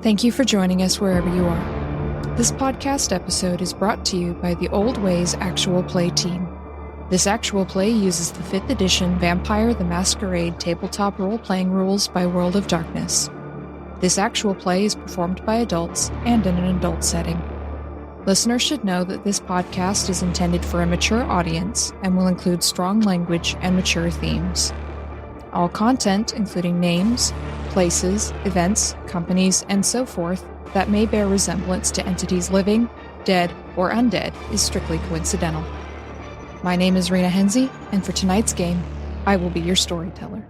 Thank you for joining us wherever you are. This podcast episode is brought to you by the Old Ways Actual Play team. This actual play uses the 5th edition Vampire the Masquerade tabletop role-playing rules by World of Darkness. This actual play is performed by adults and in an adult setting. Listeners should know that this podcast is intended for a mature audience and will include strong language and mature themes. All content, including names, places, events, companies, and so forth, that may bear resemblance to entities living, dead, or undead is strictly coincidental. My name is Rena Henze, and for tonight's game, I will be your storyteller.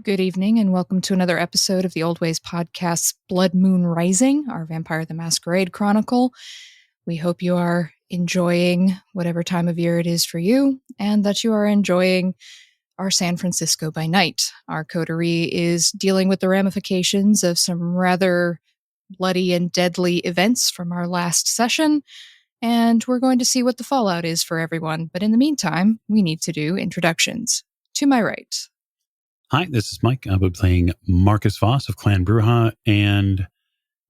Good evening, and welcome to another episode of the Old Ways Podcast's Blood Moon Rising, our Vampire the Masquerade Chronicle. We hope you are enjoying whatever time of year it is for you, and that you are enjoying our San Francisco by night. Our coterie is dealing with the ramifications of some rather bloody and deadly events from our last session, and we're going to see what the fallout is for everyone. But in the meantime, we need to do introductions. To my right. Hi, this is Mike. I'll be playing Marcus Voss of Clan Bruja, and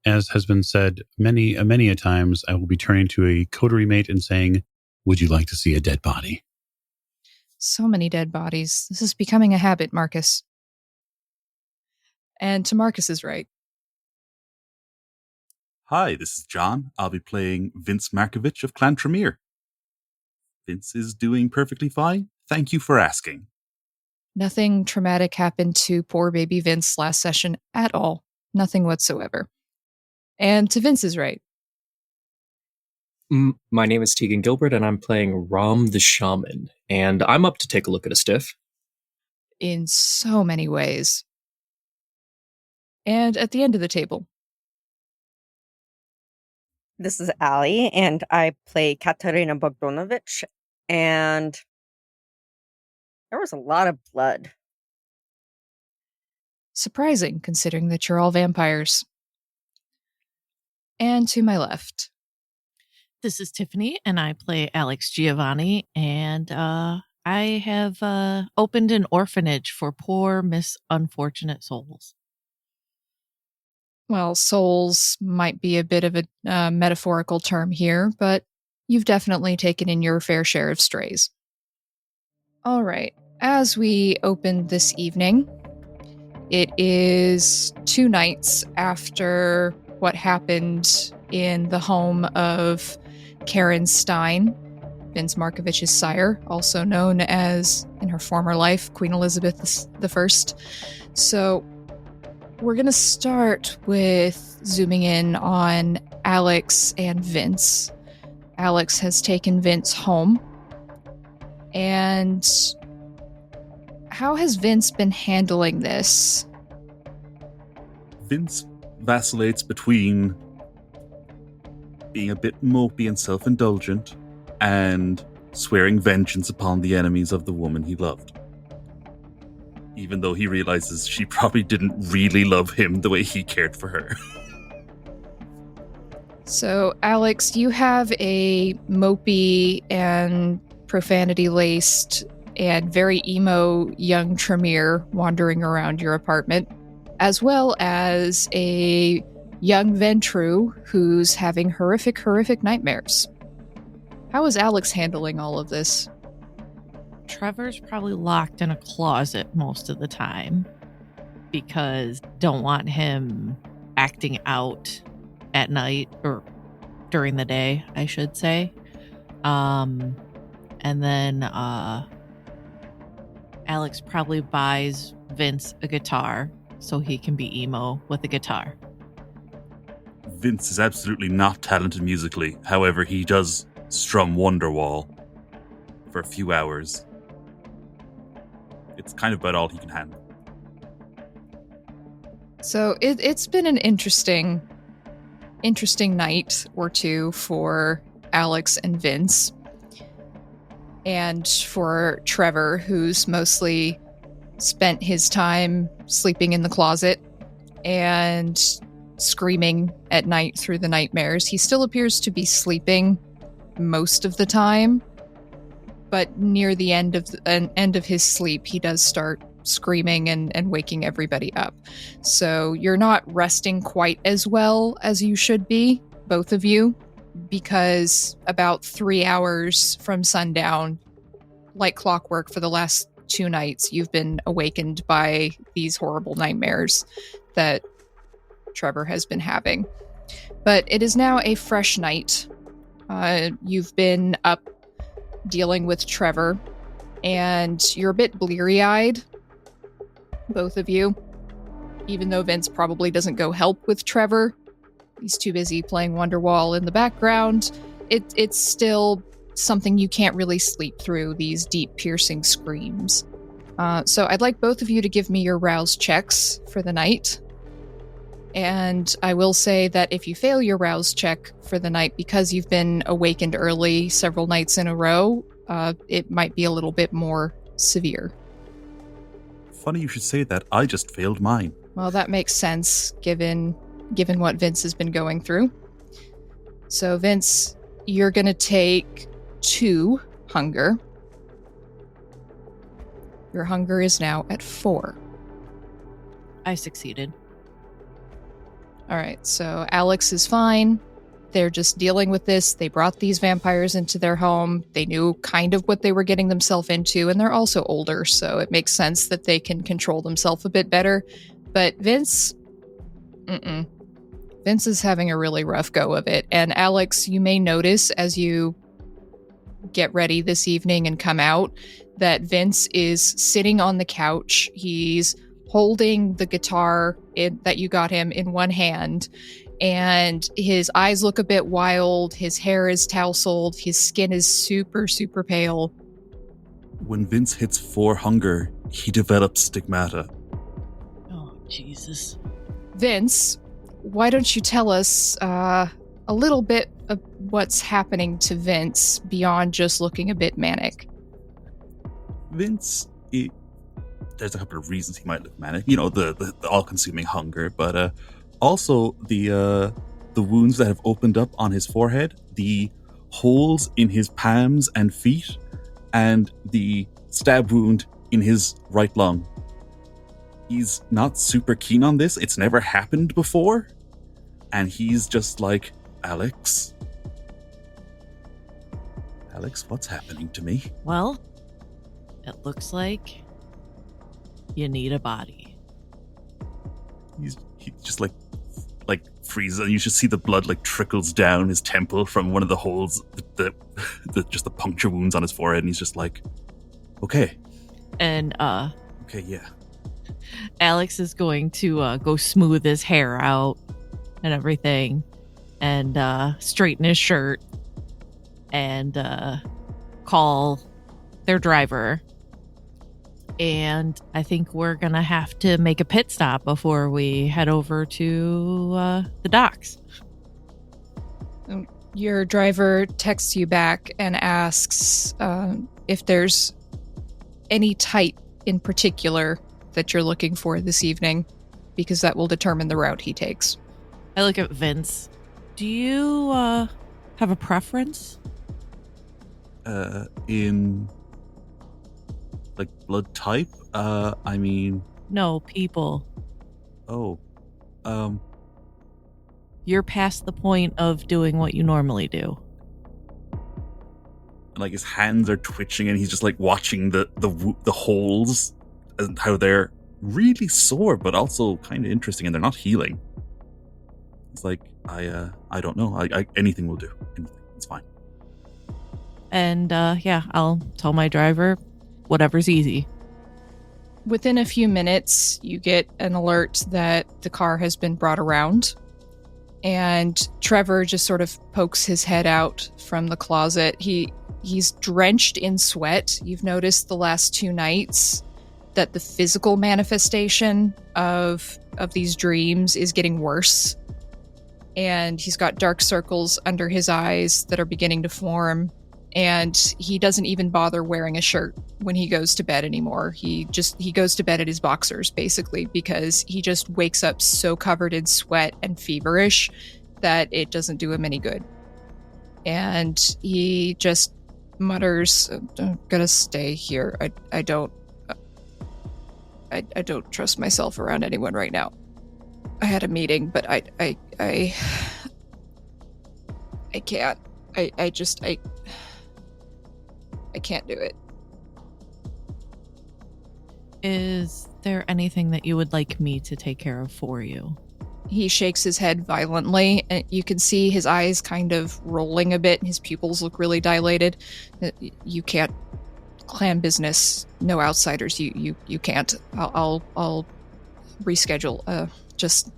as has been said many a times, I will be turning to a coterie mate and saying, "Would you like to see a dead body?" So many dead bodies. This is becoming a habit, Marcus. And to Marcus's right. Hi, this is John. I'll be playing Vince Markovich of Clan Tremere. Vince is doing perfectly fine. Thank you for asking. Nothing traumatic happened to poor baby Vince last session at all. Nothing whatsoever. And to Vince's right. My name is Tegan Gilbert, and I'm playing Rom the Shaman. And I'm up to take a look at a stiff. In so many ways. And at the end of the table. This is Allie, and I play Katerina Bogdanovich, and there was a lot of blood. Surprising, considering that you're all vampires. And to my left. This is Tiffany, and I play Alex Giovanni, and I have opened an orphanage for poor, unfortunate souls. Well, souls might be a bit of a metaphorical term here, but you've definitely taken in your fair share of strays. All right, as we open this evening, it is 2 nights after what happened in the home of Karen Stein, Vince Markovich's sire, also known as, in her former life, Queen Elizabeth I. So we're going to start with zooming in on Alex and Vince. Alex has taken Vince home. And how has Vince been handling this? Vince vacillates between being a bit mopey and self-indulgent and swearing vengeance upon the enemies of the woman he loved. Even though he realizes she probably didn't really love him the way he cared for her. So, Alex, you have a mopey and profanity-laced and very emo young Tremere wandering around your apartment, as well as a young Ventru who's having horrific nightmares. How is Alex handling all of this? Trevor's probably locked in a closet most of the time because don't want him acting out at night or during the day, I should say. And then Alex probably buys Vince a guitar so he can be emo with a guitar. Vince is absolutely not talented musically. However, he does strum Wonderwall for a few hours. It's kind of about all he can handle. So it's been an interesting night or two for Alex and Vince. And for Trevor, who's mostly spent his time sleeping in the closet and screaming at night through the nightmares. He still appears to be sleeping most of the time, but near the end of his sleep, he does start screaming and waking everybody up. So you're not resting quite as well as you should be, both of you, because about 3 hours from sundown, like clockwork for the last 2 nights, you've been awakened by these horrible nightmares that Trevor has been having. But it is now a fresh night. You've been up dealing with Trevor, and you're a bit bleary-eyed, both of you. Even though Vince probably doesn't go help with Trevor, he's too busy playing Wonderwall in the background. It's still something you can't really sleep through, these deep, piercing screams. So I'd like both of you to give me your rouse checks for the night. And I will say that if you fail your rouse check for the night because you've been awakened early several nights in a row, it might be a little bit more severe. Funny you should say that. I just failed mine. Well, that makes sense given what Vince has been going through. So Vince, you're going to take 2 hunger. Your hunger is now at 4. I succeeded. All right, so Alex is fine. They're just dealing with this. They brought these vampires into their home. They knew kind of what they were getting themselves into, and they're also older, so it makes sense that they can control themselves a bit better. But Vince, Vince is having a really rough go of it. And Alex, you may notice as you get ready this evening and come out that Vince is sitting on the couch. He's holding the guitar that you got him in one hand, and his eyes look a bit wild. His hair is tousled. His skin is super, super pale. When Vince hits 4 hunger, he develops stigmata. Oh, Jesus. Vince, why don't you tell us a little bit of what's happening to Vince beyond just looking a bit manic? Vince, there's a couple of reasons he might look manic. You know, the all-consuming hunger, but also the wounds that have opened up on his forehead, the holes in his palms and feet, and the stab wound in his right lung. He's not super keen on this. It's never happened before. And he's just like, Alex, what's happening to me? Well, it looks like you need a body. He just like freezes, and you just see the blood like trickles down his temple from one of the holes, the just the puncture wounds on his forehead, and he's just like, okay. And Okay, yeah. Alex is going to go smooth his hair out and everything, and straighten his shirt, and call their driver. And I think we're going to have to make a pit stop before we head over to the docks. Your driver texts you back and asks if there's any type in particular that you're looking for this evening, because that will determine the route he takes. I look at Vince. Do you have a preference? In like blood type? I mean, No, people. oh. You're past the point of doing what you normally do. Like his hands are twitching, and he's just like watching the holes and how they're really sore, but also kind of interesting, and they're not healing. It's like, I don't know. I anything will do. Anything. It's fine. And yeah, I'll tell my driver whatever's easy. Within a few minutes, you get an alert that the car has been brought around. And Trevor just sort of pokes his head out from the closet. He's drenched in sweat. You've noticed the last 2 nights that the physical manifestation of these dreams is getting worse. And he's got dark circles under his eyes that are beginning to form. and he doesn't even bother wearing a shirt when he goes to bed anymore. He goes to bed in his boxers, basically, because he just wakes up so covered in sweat and feverish that it doesn't do him any good. And he just mutters, "I'm gonna stay here. I don't trust myself around anyone right now. I had a meeting, but I can't. I can't do it." Is there anything that you would like me to take care of for you? He shakes his head violently, and you can see his eyes kind of rolling a bit, and his pupils look really dilated. You can't. Clan business, no outsiders. You can't. I'll reschedule. Just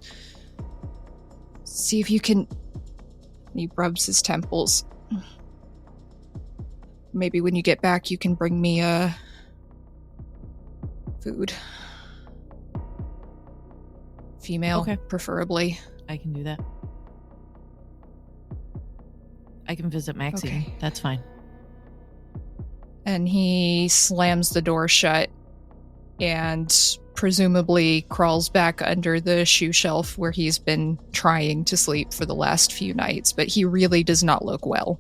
see if you can. He rubs his temples. Maybe when you get back, you can bring me food. Female, Okay. preferably. I can do that. I can visit Maxie. Okay. That's fine. And he slams the door shut and presumably crawls back under the shoe shelf where he's been trying to sleep for the last few nights, but he really does not look well.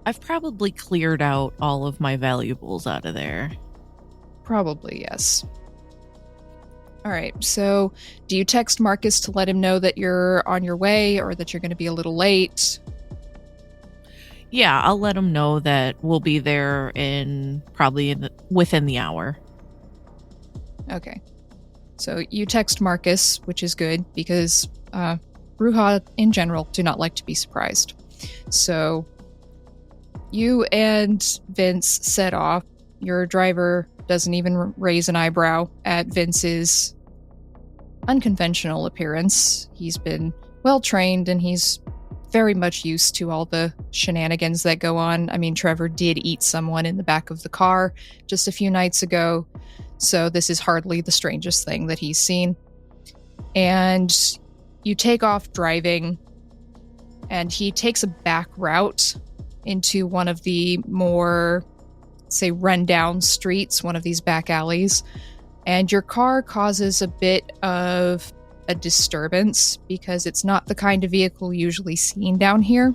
I've probably cleared out all of my valuables out of there. Probably, yes. All right, so do you text Marcus to let him know that you're on your way or that you're going to be a little late? Yeah, I'll let him know that we'll be there within the hour. Okay. So you text Marcus, which is good because Bruja in general do not like to be surprised. So you and Vince set off. Your driver doesn't even raise an eyebrow at Vince's unconventional appearance. He's been well trained and he's very much used to all the shenanigans that go on. I mean, Trevor did eat someone in the back of the car just a few nights ago, so this is hardly the strangest thing that he's seen. And you take off driving, and he takes a back route into one of the more, say, rundown streets, one of these back alleys, and your car causes a bit of a disturbance because it's not the kind of vehicle usually seen down here.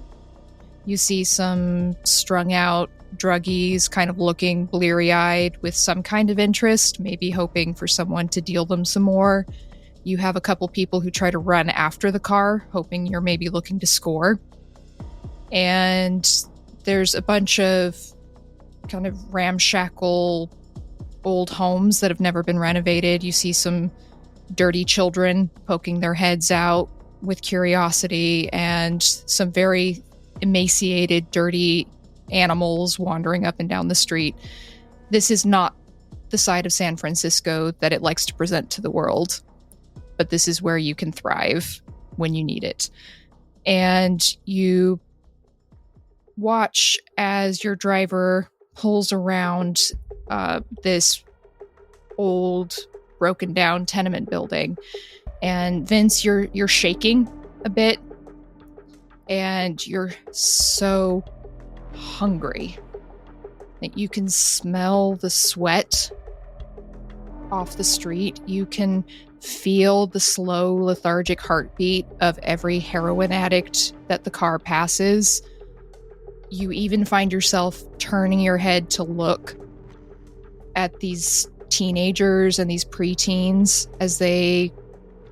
You see some strung out druggies kind of looking bleary-eyed with some kind of interest, maybe hoping for someone to deal them some more. You have a couple people who try to run after the car, hoping you're maybe looking to score. And there's a bunch of kind of ramshackle old homes that have never been renovated. You see some dirty children poking their heads out with curiosity and some very emaciated, dirty animals wandering up and down the street. This is not the side of San Francisco that it likes to present to the world, but this is where you can thrive when you need it. And you watch as your driver pulls around this old broken down tenement building, and Vince, you're shaking a bit and you're so hungry that you can smell the sweat off the street. You can feel the slow lethargic heartbeat of every heroin addict that the car passes. You even find yourself turning your head to look at these teenagers and these preteens as they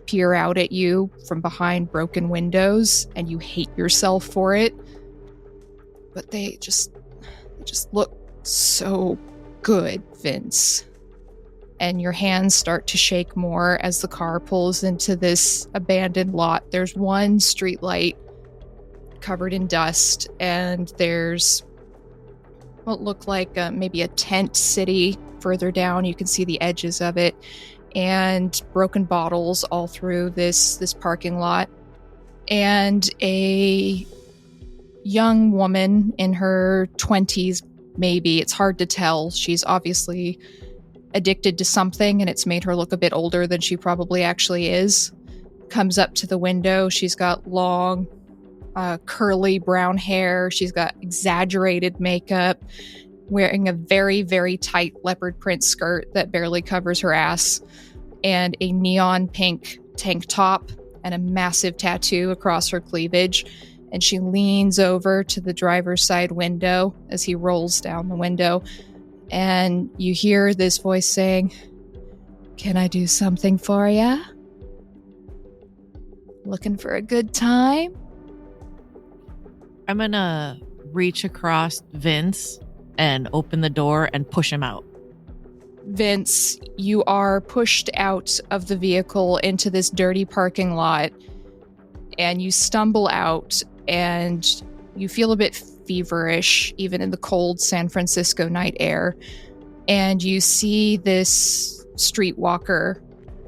peer out at you from behind broken windows, and you hate yourself for it. But they just look so good, Vince. And your hands start to shake more as the car pulls into this abandoned lot. There's one street light covered in dust, and there's what looked like maybe a tent city further down. You can see the edges of it, and broken bottles all through this parking lot. And a young woman in her 20s, maybe, it's hard to tell. She's obviously addicted to something, and it's made her look a bit older than she probably actually is. Comes up to the window. She's got long, curly brown hair. She's got exaggerated makeup, wearing a very, very tight leopard print skirt that barely covers her ass, and a neon pink tank top and a massive tattoo across her cleavage. And she leans over to the driver's side window as he rolls down the window. And you hear this voice saying, "Can I do something for ya? Looking for a good time?" I'm gonna reach across Vince and open the door and push him out. Vince, you are pushed out of the vehicle into this dirty parking lot, and you stumble out, and you feel a bit feverish, even in the cold San Francisco night air. And you see this streetwalker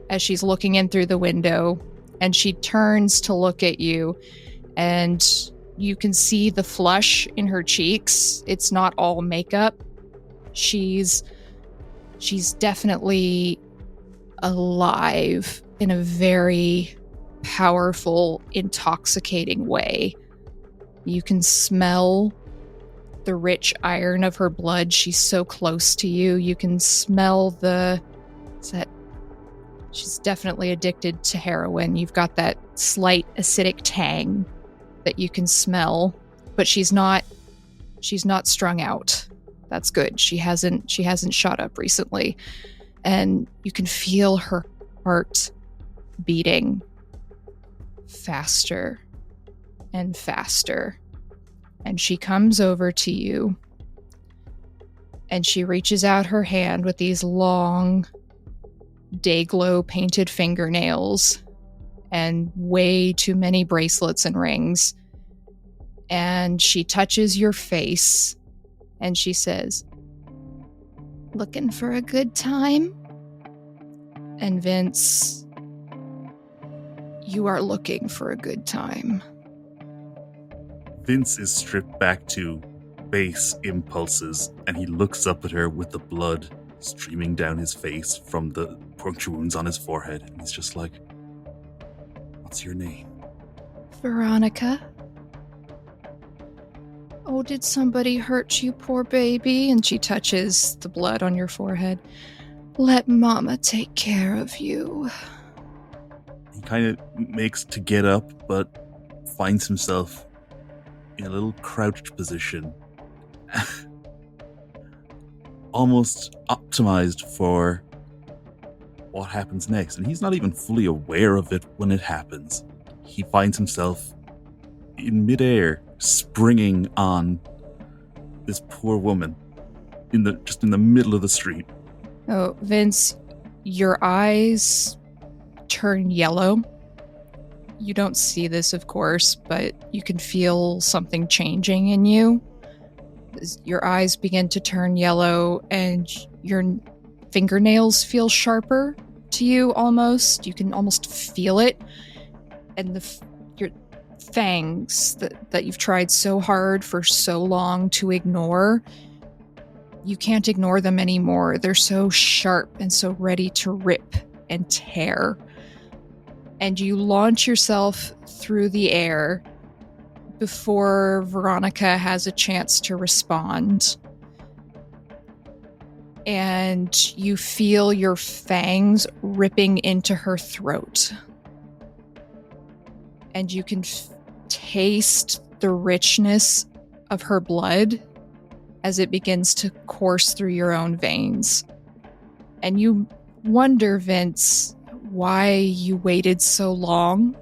as she's looking in through the window, and she turns to look at you, and you can see the flush in her cheeks. It's not all makeup. She's definitely alive in a very powerful, intoxicating way. You can smell the rich iron of her blood. She's so close to you. You can smell she's definitely addicted to heroin. You've got that slight acidic tang that you can smell, but she's not strung out. That's good. She hasn't shot up recently. And you can feel her heart beating faster and faster. And she comes over to you, and she reaches out her hand with these long day-glow painted fingernails and way too many bracelets and rings. And she touches your face, and she says, "Looking for a good time?" And Vince, you are looking for a good time. Vince is stripped back to base impulses, and he looks up at her with the blood streaming down his face from the puncture wounds on his forehead. And he's just like, "What's your name?" "Veronica." "Oh, did somebody hurt you, poor baby?" And she touches the blood on your forehead. "Let Mama take care of you." He kind of makes to get up, but finds himself in a little crouched position, almost optimized for what happens next. And he's not even fully aware of it when it happens. He finds himself in midair, springing on this poor woman just in the middle of the street. Oh, Vince, your eyes turn yellow. You don't see this, of course, but you can feel something changing in you. Your eyes begin to turn yellow, and your fingernails feel sharper to you almost. You can almost feel it. And your fangs that you've tried so hard for so long to ignore, you can't ignore them anymore. They're so sharp and so ready to rip and tear. And you launch yourself through the air before Veronica has a chance to respond. And you feel your fangs ripping into her throat. And you can taste the richness of her blood as it begins to course through your own veins. And you wonder, Vince, why you waited so long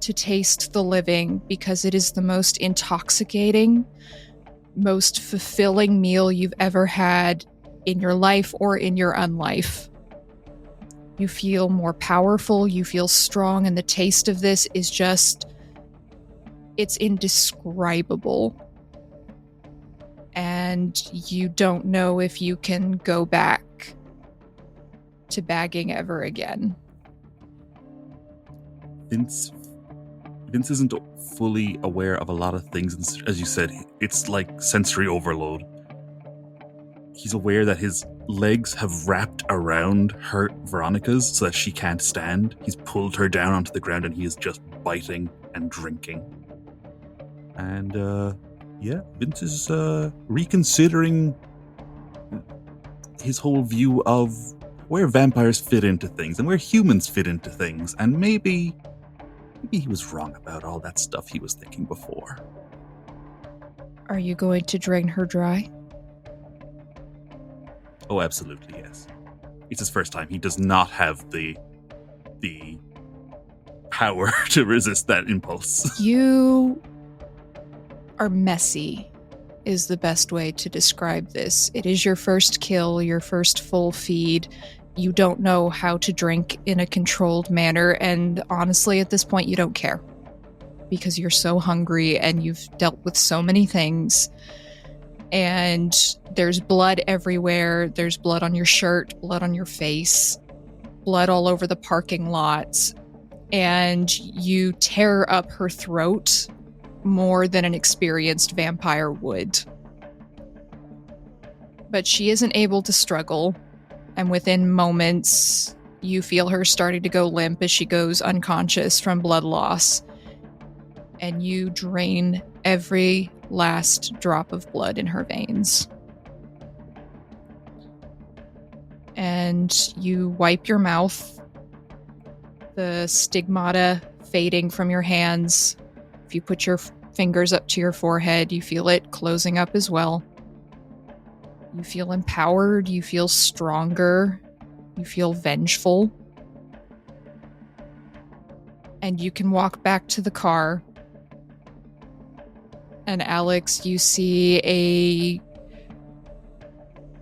to taste the living, because it is the most intoxicating, most fulfilling meal you've ever had in your life or in your unlife. You feel more powerful, you feel strong, and the taste of this is just, it's indescribable. And you don't know if you can go back to bagging ever again. Vince isn't fully aware of a lot of things. As you said, it's like sensory overload. He's aware that his legs have wrapped around her Veronica's so that she can't stand. He's pulled her down onto the ground and he is just biting and drinking. And Vince is reconsidering his whole view of where vampires fit into things and where humans fit into things. And maybe he was wrong about all that stuff he was thinking before. Are you going to drain her dry? Oh, absolutely, yes. It's his first time. He does not have the power to resist that impulse. You are messy, is the best way to describe this. It is your first kill, your first full feed. You don't know how to drink in a controlled manner, and honestly, at this point, you don't care. Because you're so hungry and you've dealt with so many things. And there's blood everywhere. There's blood on your shirt, blood on your face, blood all over the parking lot. And you tear up her throat more than an experienced vampire would. But she isn't able to struggle. And within moments, you feel her starting to go limp as she goes unconscious from blood loss. And you drain every last drop of blood in her veins. And you wipe your mouth, the stigmata fading from your hands. If you put your fingers up to your forehead, you feel it closing up as well. You feel empowered, you feel stronger, you feel vengeful. And you can walk back to the car. And Alex, you see a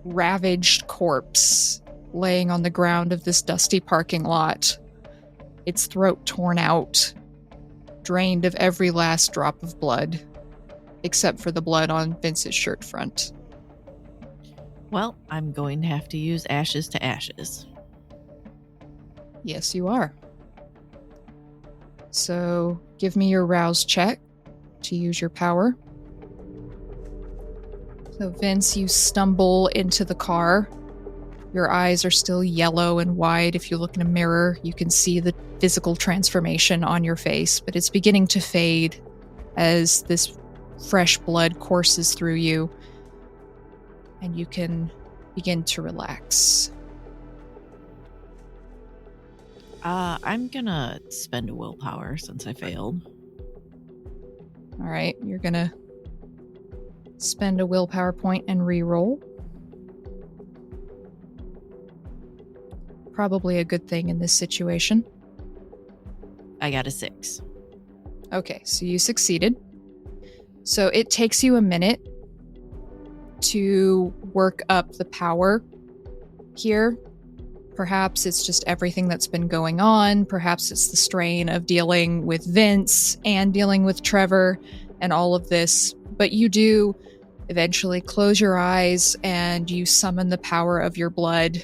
ravaged corpse laying on the ground of this dusty parking lot. Its throat torn out, drained of every last drop of blood, except for the blood on Vince's shirt front. Well, I'm going to have to use ashes to ashes. Yes, you are. So, give me your rouse check to use your power. So, Vince, you stumble into the car. Your eyes are still yellow and wide. If you look in a mirror, you can see the physical transformation on your face, but it's beginning to fade as this fresh blood courses through you, and you can begin to relax. I'm gonna spend a willpower since I failed. All right, you're gonna spend a willpower point and re-roll. Probably a good thing in this situation. I got a 6. Okay, so you succeeded. So it takes you a minute to work up the power here. Perhaps it's just everything that's been going on. Perhaps it's the strain of dealing with Vince and dealing with Trevor and all of this. But you do eventually close your eyes and you summon the power of your blood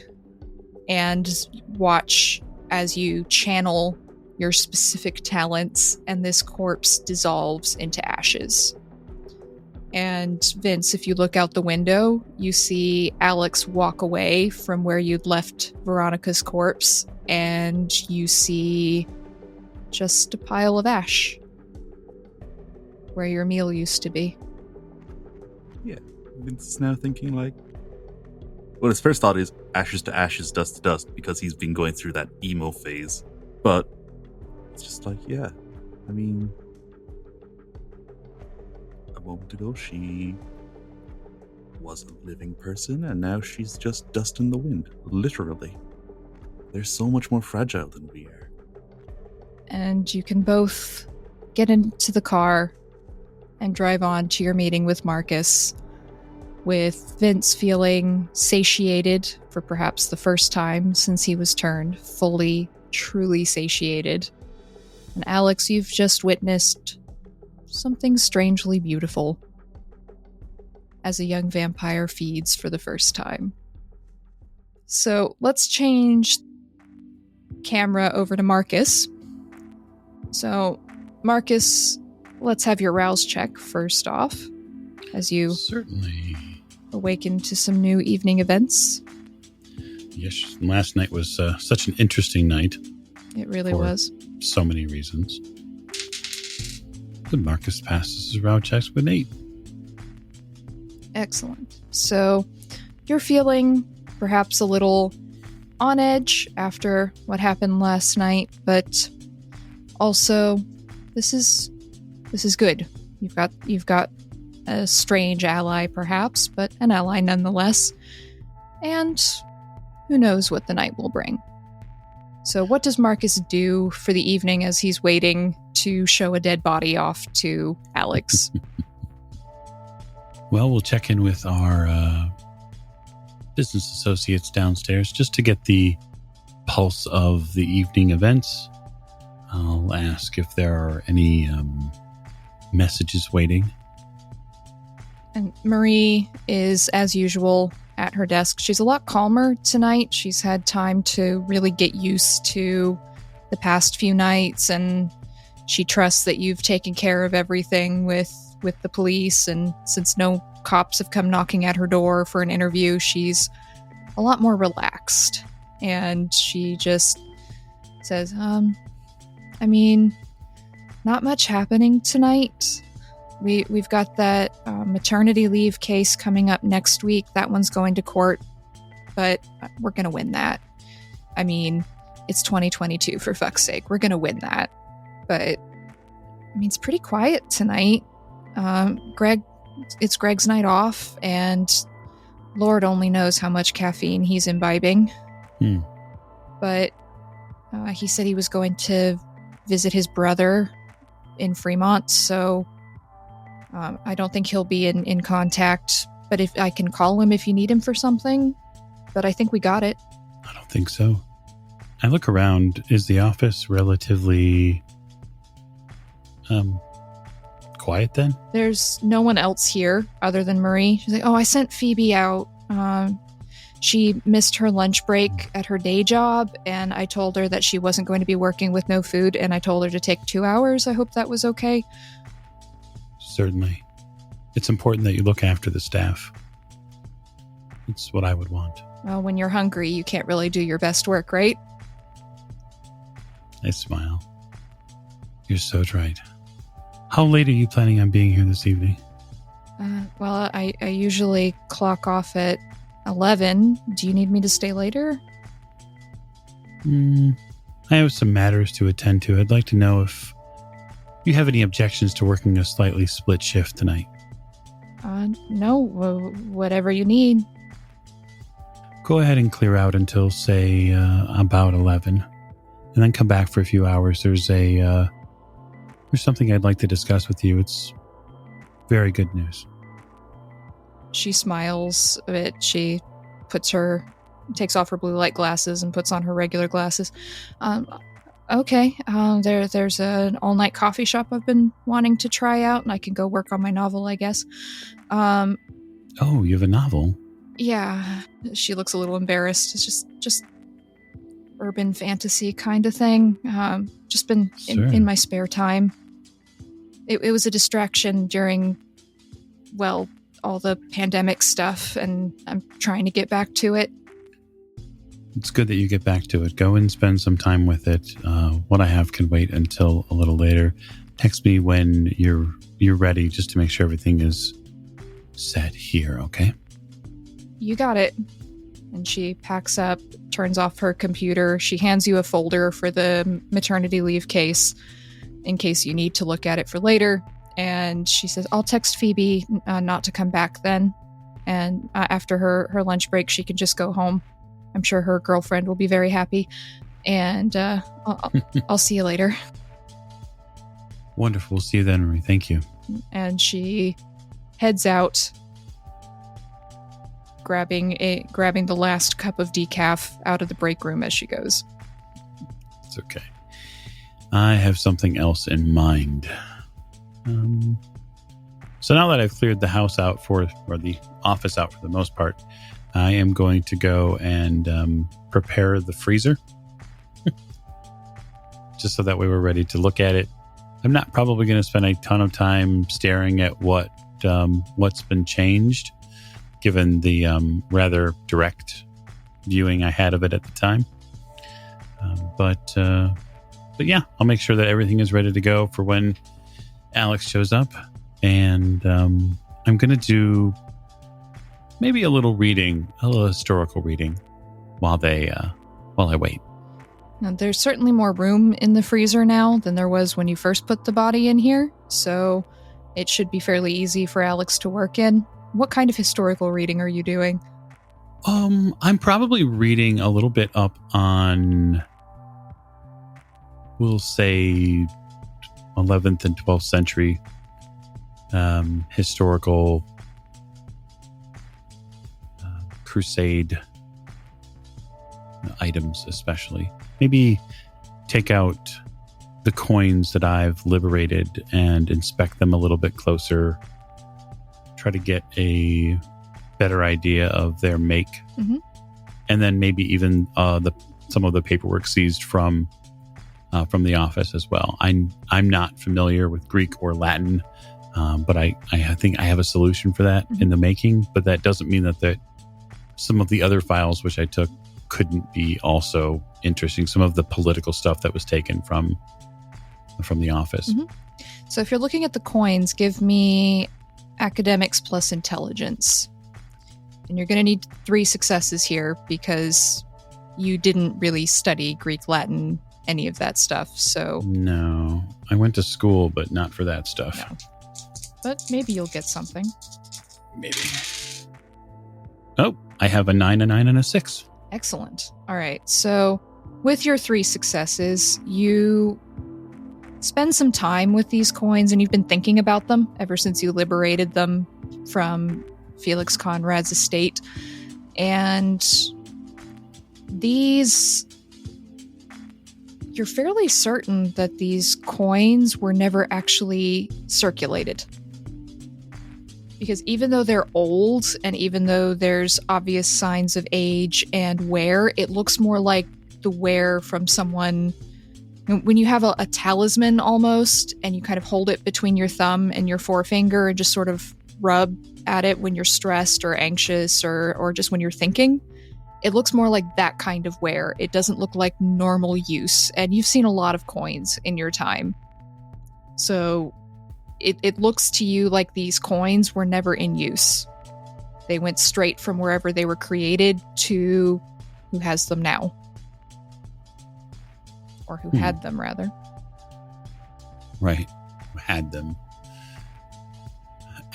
and watch as you channel your specific talents and this corpse dissolves into ashes. And Vince, if you look out the window, you see Alex walk away from where you'd left Veronica's corpse, and you see just a pile of ash where your meal used to be. Yeah, Vince is now thinking like, well, his first thought is ashes to ashes, dust to dust, because he's been going through that emo phase. But it's just like, yeah, I mean, a moment ago she was a living person, and now she's just dust in the wind, literally. They're so much more fragile than we are. And you can both get into the car and drive on to your meeting with Marcus, with Vince feeling satiated for perhaps the first time since he was turned, fully, truly satiated. And Alex, you've just witnessed something strangely beautiful as a young vampire feeds for the first time. So let's change camera over to Marcus. So, Marcus, let's have your rouse check first off, as you Certainly. awaken to some new evening events. Yes, last night was such an interesting night. It really for was. so many reasons. Good. Marcus passes his route checks with 8. Excellent. So you're feeling perhaps a little on edge after what happened last night, but also this is good. You've got a strange ally perhaps, but an ally nonetheless. And who knows what the night will bring. So what does Marcus do for the evening as he's waiting to show a dead body off to Alex? Well, we'll check in with our business associates downstairs just to get the pulse of the evening events. I'll ask if there are any messages waiting. And Marie is, as usual, at her desk. She's a lot calmer tonight. She's had time to really get used to the past few nights, and she trusts that you've taken care of everything with the police, and since no cops have come knocking at her door for an interview, she's a lot more relaxed. And she just says, I mean, not much happening tonight. We've got that maternity leave case coming up next week. That one's going to court, but we're going to win that. I mean, it's 2022, for fuck's sake. We're going to win that. But, I mean, it's pretty quiet tonight. It's Greg's night off, and Lord only knows how much caffeine he's imbibing. But he said he was going to visit his brother in Fremont, so I don't think he'll be in contact, but if I can call him if you need him for something. But I think we got it. I don't think so. I look around. Is the office relatively quiet then? There's no one else here other than Marie. She's like, I sent Phoebe out. She missed her lunch break at her day job, and I told her that she wasn't going to be working with no food, and I told her to take 2 hours. I hope that was okay. Certainly. It's important that you look after the staff. It's what I would want. Well, when you're hungry, you can't really do your best work, right? I smile. You're so right. How late are you planning on being here this evening? Well, I usually clock off at 11. Do you need me to stay later? I have some matters to attend to. I'd like to know if you have any objections to working a slightly split shift tonight. No, whatever you need. Go ahead and clear out until, say, about 11. And then come back for a few hours. There's something I'd like to discuss with you. It's very good news. She smiles a bit. She takes off her blue light glasses and puts on her regular glasses. Okay, there's an all-night coffee shop I've been wanting to try out, and I can go work on my novel, I guess. Oh, you have a novel? Yeah. She looks a little embarrassed. It's just urban fantasy kind of thing. Just been in my spare time. It was a distraction during, well, all the pandemic stuff, and I'm trying to get back to it. It's good that you get back to it. Go and spend some time with it. What I have can wait until a little later. Text me when you're ready, just to make sure everything is set here, okay? You got it. And she packs up, turns off her computer. She hands you a folder for the maternity leave case in case you need to look at it for later. And she says, I'll text Phoebe not to come back then. And after her lunch break, she can just go home. I'm sure her girlfriend will be very happy. And I'll see you later. Wonderful. We'll see you then, Marie. Thank you. And she heads out, grabbing the last cup of decaf out of the break room as she goes. It's okay. I have something else in mind. So now that I've cleared the house out or the office out for the most part, I am going to go and prepare the freezer. Just so that way we're ready to look at it. I'm not probably going to spend a ton of time staring at what's been changed, given the rather direct viewing I had of it at the time. But yeah, I'll make sure that everything is ready to go for when Alex shows up. And I'm going to do maybe a little historical reading while I wait. Now, there's certainly more room in the freezer now than there was when you first put the body in here, so it should be fairly easy for Alex to work in. What kind of historical reading are you doing? I'm probably reading a little bit up on, we'll say, 11th and 12th century historical crusade items, especially. Maybe take out the coins that I've liberated and inspect them a little bit closer. Try to get a better idea of their make. Mm-hmm. And then maybe even some of the paperwork seized from the office as well. I'm not familiar with Greek or Latin, but I think I have a solution for that in the making. But that doesn't mean that some of the other files which I took couldn't be also interesting. Some of the political stuff that was taken from the office. Mm-hmm. So if you're looking at the coins, give me academics plus intelligence. And you're going to need 3 successes here because you didn't really study Greek, Latin, any of that stuff. So no, I went to school, but not for that stuff. No. But maybe you'll get something. Maybe. Oh, I have a 9, a 9, and a 6. Excellent. All right. So with your 3 successes, you spend some time with these coins and you've been thinking about them ever since you liberated them from Felix Conrad's estate. And you're fairly certain that these coins were never actually circulated. Because even though they're old and even though there's obvious signs of age and wear, it looks more like the wear from someone. When you have a talisman almost and you kind of hold it between your thumb and your forefinger and just sort of rub at it when you're stressed or anxious or just when you're thinking, it looks more like that kind of wear. It doesn't look like normal use. And you've seen a lot of coins in your time. So it looks to you like these coins were never in use. They went straight from wherever they were created to who has them now. Or who had them, rather. Right. Who had them.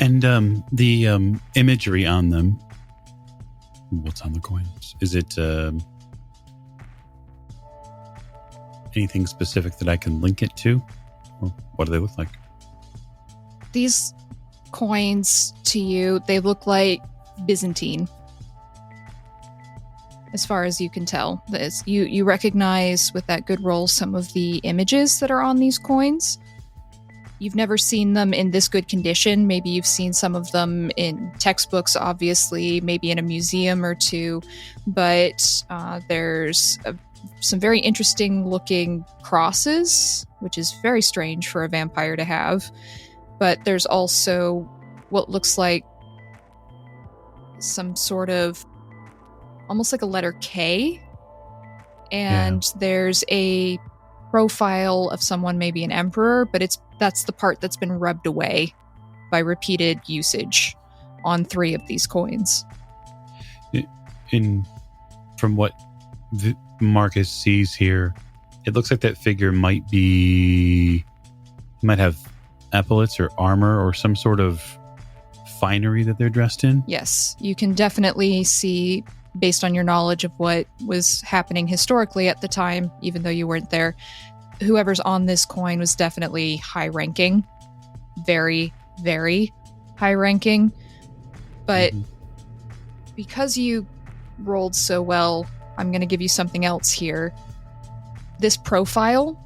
And the imagery on them. What's on the coins? Is it anything specific that I can link it to? Or what do they look like? These coins to you, they look like Byzantine. As far as you can tell. You recognize with that good roll some of the images that are on these coins. You've never seen them in this good condition. Maybe you've seen some of them in textbooks, obviously, maybe in a museum or two. But there's some very interesting looking crosses, which is very strange for a vampire to have. But there's also what looks like some sort of almost like a letter K. And there's a profile of someone, maybe an emperor, but that's the part that's been rubbed away by repeated usage on 3 of these coins. From what Marcus sees here, it looks like that figure might have epaulets or armor or some sort of finery that they're dressed in. Yes, you can definitely see, based on your knowledge of what was happening historically at the time, even though you weren't there, whoever's on this coin was definitely high-ranking. Very, very high-ranking. But because you rolled so well, I'm going to give you something else here. This profile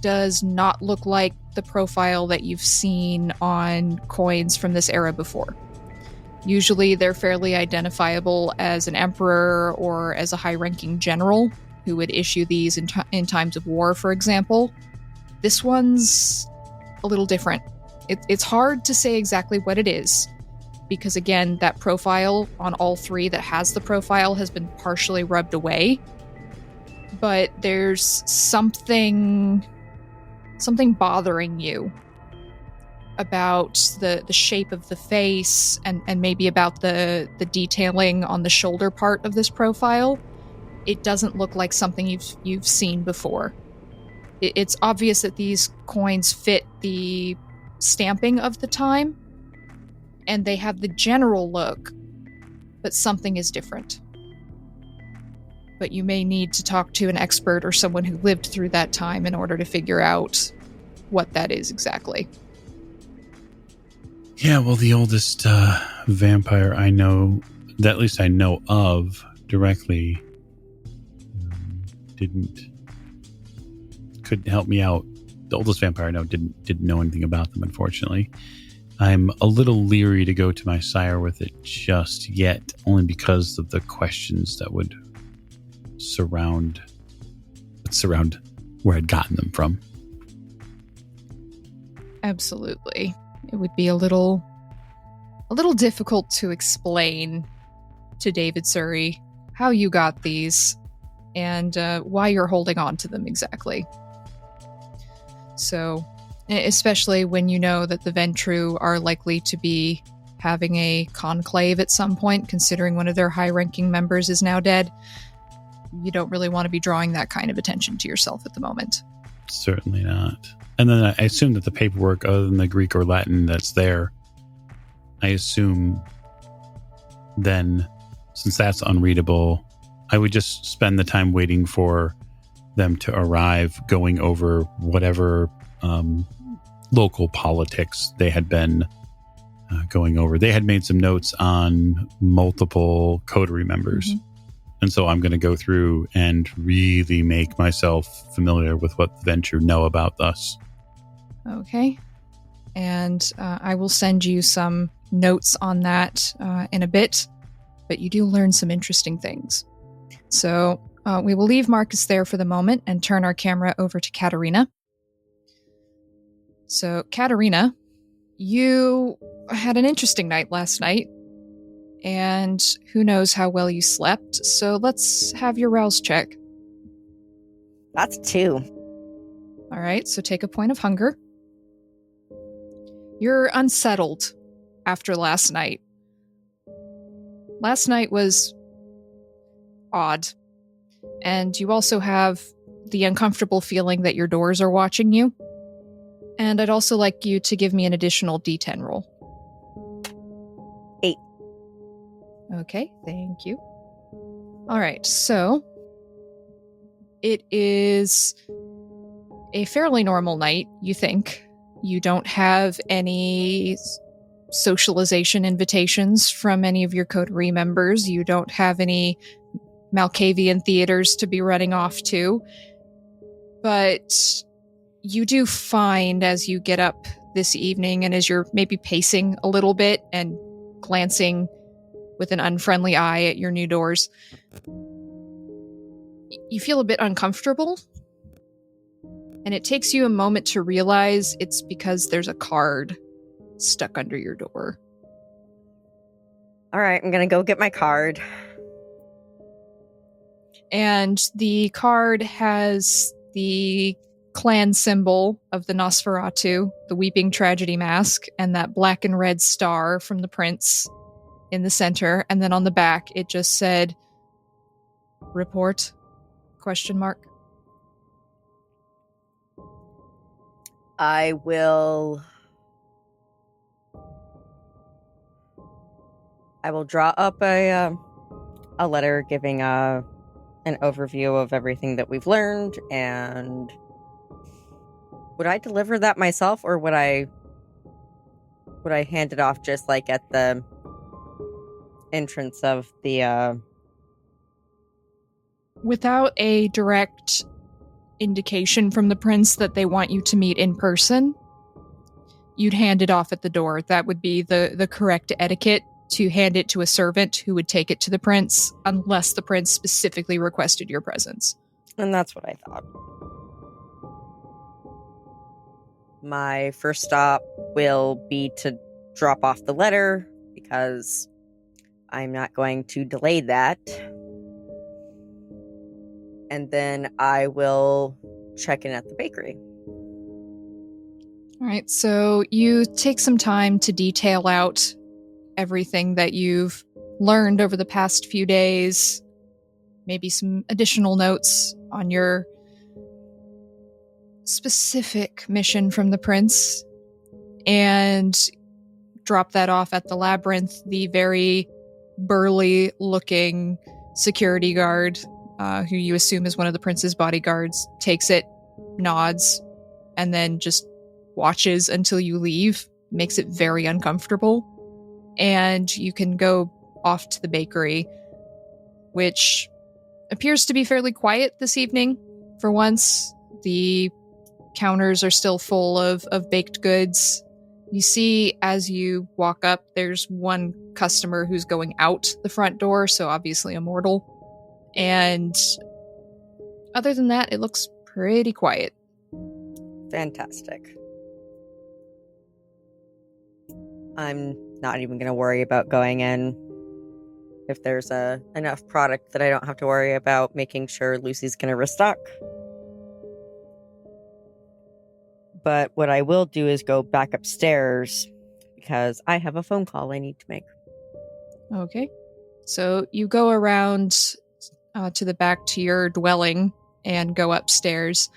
does not look like the profile that you've seen on coins from this era before. Usually they're fairly identifiable as an emperor or as a high-ranking general who would issue these in times of war, for example. This one's a little different. It's hard to say exactly what it is, because again, that profile on all three that has the profile has been partially rubbed away. But there's something bothering you about the shape of the face and maybe about the detailing on the shoulder part of this profile. It doesn't look like something you've seen before. It's obvious that these coins fit the stamping of the time, and they have the general look, but something is different. But you may need to talk to an expert or someone who lived through that time in order to figure out what that is exactly. Yeah, well, the oldest vampire I know, that at least I know of directly, couldn't help me out. The oldest vampire I know didn't know anything about them, unfortunately. I'm a little leery to go to my sire with it just yet, only because of the questions that would surround where I'd gotten them from. Absolutely. It would be a little difficult to explain to David Surrey how you got these and why you're holding on to them exactly. So, especially when you know that the Ventru are likely to be having a conclave at some point, considering one of their high-ranking members is now dead, you don't really want to be drawing that kind of attention to yourself at the moment. Certainly not. And then I assume that the paperwork, other than the Greek or Latin that's there, I assume then, since that's unreadable, I would just spend the time waiting for them to arrive, going over whatever local politics they had been going over. They had made some notes on multiple coterie members. Mm-hmm. And so I'm going to go through and really make myself familiar with what the Ventru know about us. Okay. And I will send you some notes on that in a bit, but you do learn some interesting things. So we will leave Marcus there for the moment and turn our camera over to Katerina. So, Katerina, you had an interesting night last night, and who knows how well you slept, so let's have your rouse check. That's 2. All right, so take a point of hunger. You're unsettled after last night. Last night was odd, and you also have the uncomfortable feeling that your doors are watching you. And I'd also like you to give me an additional D10 roll. 8. Okay, thank you. All right, so it is a fairly normal night, you think. You don't have any socialization invitations from any of your coterie members. You don't have any Malkavian theaters to be running off to. But you do find, as you get up this evening and as you're maybe pacing a little bit and glancing with an unfriendly eye at your new doors, you feel a bit uncomfortable. And it takes you a moment to realize it's because there's a card stuck under your door. All right, I'm going to go get my card. And the card has the clan symbol of the Nosferatu, the weeping tragedy mask, and that black and red star from the prince in the center. And then on the back, it just said, "Report?" ? I will draw up a letter giving an overview of everything that we've learned. And would I deliver that myself, or would I hand it off just like at the entrance of the Without a direct indication from the prince that they want you to meet in person, you'd hand it off at the door. That would be the correct etiquette, to hand it to a servant who would take it to the prince, unless the prince specifically requested your presence. And that's what I thought. My first stop will be to drop off the letter, because I'm not going to delay that. And then I will check in at the bakery. All right, so you take some time to detail out everything that you've learned over the past few days, maybe some additional notes on your specific mission from the prince, and drop that off at the labyrinth. The very burly looking security guard, who you assume is one of the prince's bodyguards, takes it, nods, and then just watches until you leave. Makes it very uncomfortable. And you can go off to the bakery, which appears to be fairly quiet this evening. For once, the counters are still full of baked goods. You see, as you walk up, there's one customer who's going out the front door, so obviously a mortal. And other than that, it looks pretty quiet. Fantastic. I'm not even going to worry about going in. If there's enough product that I don't have to worry about making sure Lucy's going to restock. But what I will do is go back upstairs because I have a phone call I need to make. Okay. So you go around to the back to your dwelling and go upstairs.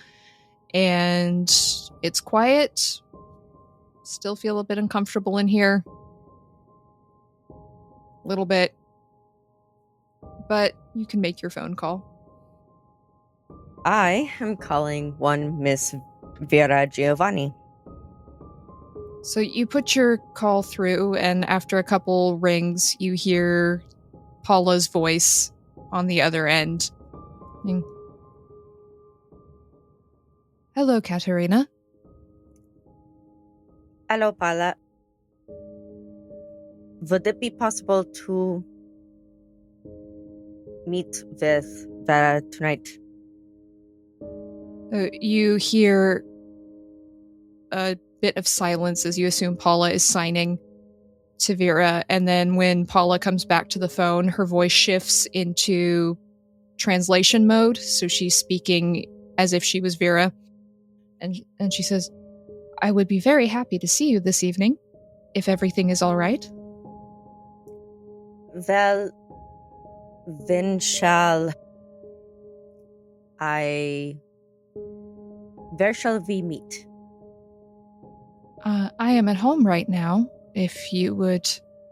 And it's quiet. Still feel a bit uncomfortable in here. A little bit. But you can make your phone call. I am calling one Miss Vera Giovanni. So you put your call through, and after a couple rings, you hear Paula's voice on the other end. Hello, Katerina. Hello, Paula. Would it be possible to meet with Vera tonight? You hear a bit of silence as you assume Paula is signing to Vera, and then when Paula comes back to the phone, her voice shifts into translation mode, so she's speaking as if she was Vera, and she says, I would be very happy to see you this evening, if everything is all right. Well, when shall I... Where shall we meet? I am at home right now, if you would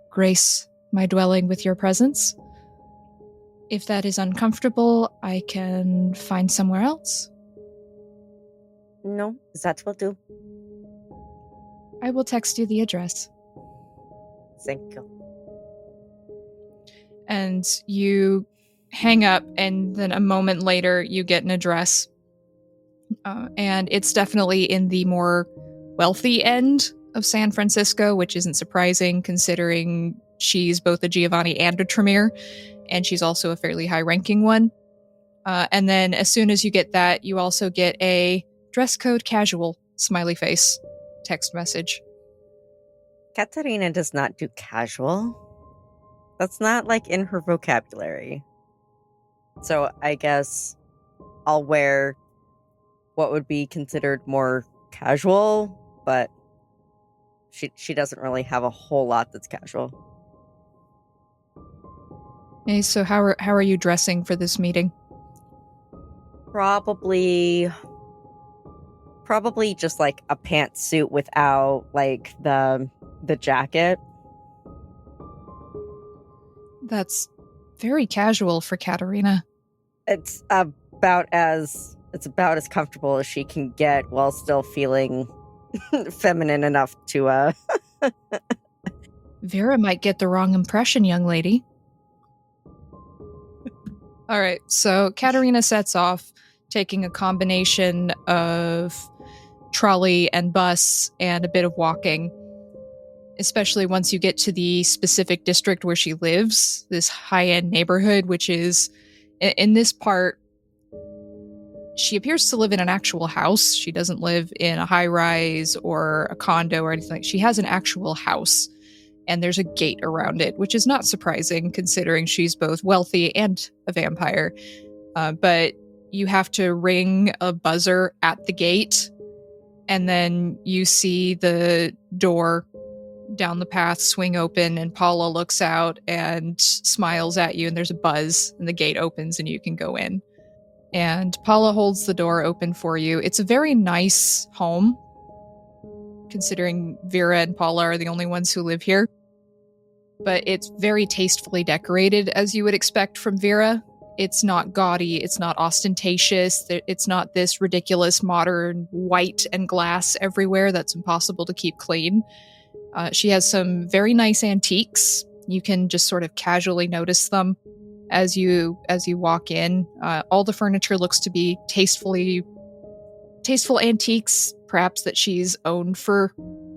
grace my dwelling with your presence. If that is uncomfortable, I can find somewhere else. No, that will do. I will text you the address. Thank you. And you hang up, and then a moment later, you get an address. And it's definitely in the more wealthy end of San Francisco, which isn't surprising considering she's both a Giovanni and a Tremere, and she's also a fairly high-ranking one. And then as soon as you get that, you also get a dress code casual smiley face text message. Katerina does not do casual. That's not like in her vocabulary. So I guess I'll wear what would be considered more casual, but she doesn't really have a whole lot that's casual. Okay, so how are you dressing for this meeting? Probably just like a pantsuit without like the jacket. That's very casual for Katerina. It's about as comfortable as she can get while still feeling feminine enough to Vera might get the wrong impression, young lady. All right, so Katerina sets off, taking a combination of trolley and bus and a bit of walking, especially once you get to the specific district where she lives, this high-end neighborhood, which is, in this part, she appears to live in an actual house. She doesn't live in a high-rise or a condo or anything. She has an actual house, and there's a gate around it, which is not surprising considering she's both wealthy and a vampire. But you have to ring a buzzer at the gate, and then you see the door down the path swing open, and Paula looks out and smiles at you, and there's a buzz, and the gate opens and you can go in. And Paula holds the door open for you. It's a very nice home, considering Vera and Paula are the only ones who live here. But it's very tastefully decorated, as you would expect from Vera. It's not gaudy, it's not ostentatious, it's not this ridiculous modern white and glass everywhere that's impossible to keep clean. She has some very nice antiques. You can just sort of casually notice them as you walk in. All the furniture looks to be tasteful antiques, perhaps that she's owned for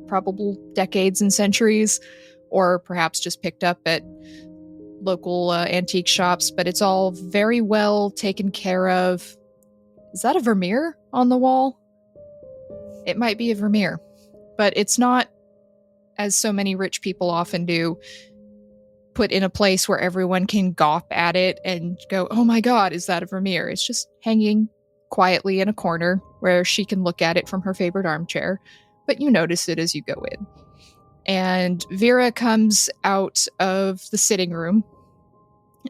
probable decades and centuries, or perhaps just picked up at local antique shops. But it's all very well taken care of. Is that a Vermeer on the wall? It might be a Vermeer, but it's not, as so many rich people often do, put in a place where everyone can gawp at it and go, oh my god, is that a Vermeer? It's just hanging quietly in a corner where she can look at it from her favorite armchair, but you notice it as you go in. And Vera comes out of the sitting room,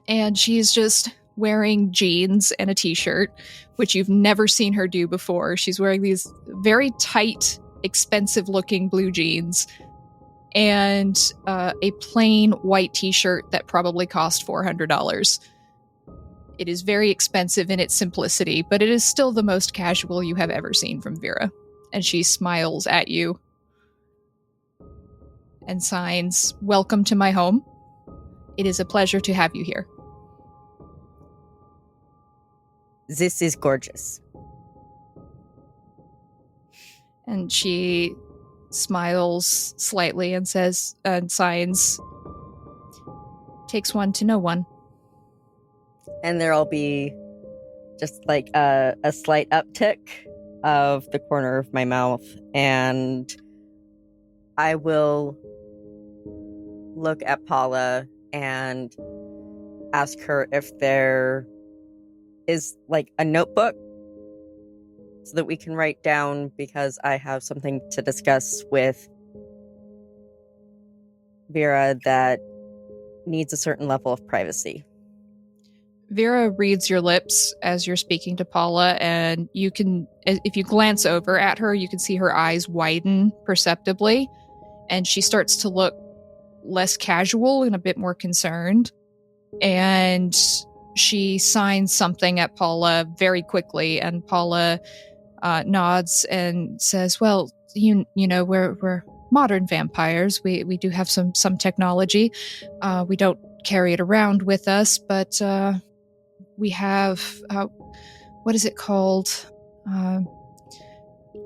and she's just wearing jeans and a t-shirt, which you've never seen her do before. She's wearing these very tight, expensive-looking blue jeans and a plain white t-shirt that probably cost $400. It is very expensive in its simplicity, but it is still the most casual you have ever seen from Vera. And she smiles at you and signs, "Welcome to my home. It is a pleasure to have you here." This is gorgeous. And she smiles slightly and says, and signs, "Takes one to know one." And there'll be just like a slight uptick of the corner of my mouth, and I will look at Paula and ask her if there is like a notebook so that we can write down, because I have something to discuss with Vera that needs a certain level of privacy. Vera reads your lips as you're speaking to Paula, and you can, if you glance over at her, you can see her eyes widen perceptibly, and she starts to look less casual and a bit more concerned. And she signs something at Paula very quickly, and Paula nods and says, "Well, you know, we're modern vampires. We do have some technology. We don't carry it around with us, but we have what is it called?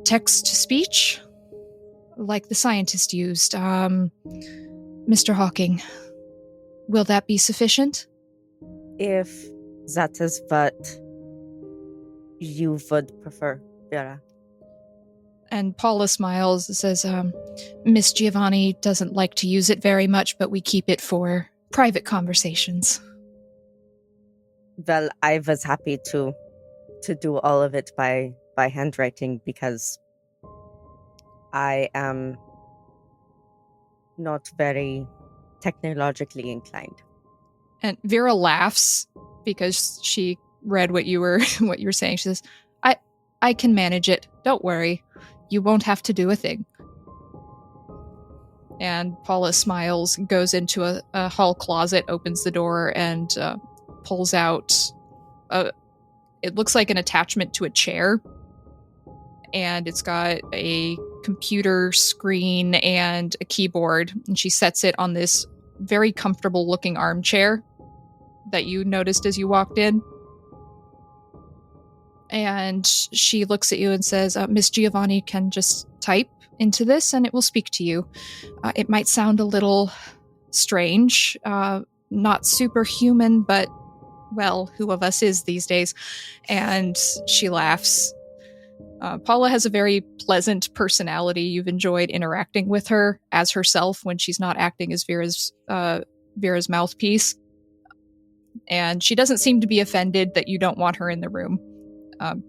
Text to speech, like the scientist used. Mr. Hawking, will that be sufficient?" If that is what you would prefer, Vera. And Paula smiles and says, "Miss Giovanni doesn't like to use it very much, but we keep it for private conversations." Well, I was happy to do all of it by handwriting, because I am not very technologically inclined. And Vera laughs because she read what you were saying. She says, I can manage it. Don't worry. You won't have to do a thing." And Paula smiles, goes into a hall closet, opens the door, and pulls out it looks like an attachment to a chair. And it's got a computer screen and a keyboard. And she sets it on this very comfortable looking armchair that you noticed as you walked in. And she looks at you and says, "Miss Giovanni can just type into this and it will speak to you. It might sound a little strange, not superhuman, but, well, who of us is these days?" And she laughs. Paula has a very pleasant personality. You've enjoyed interacting with her as herself when she's not acting as Vera's mouthpiece. And she doesn't seem to be offended that you don't want her in the room.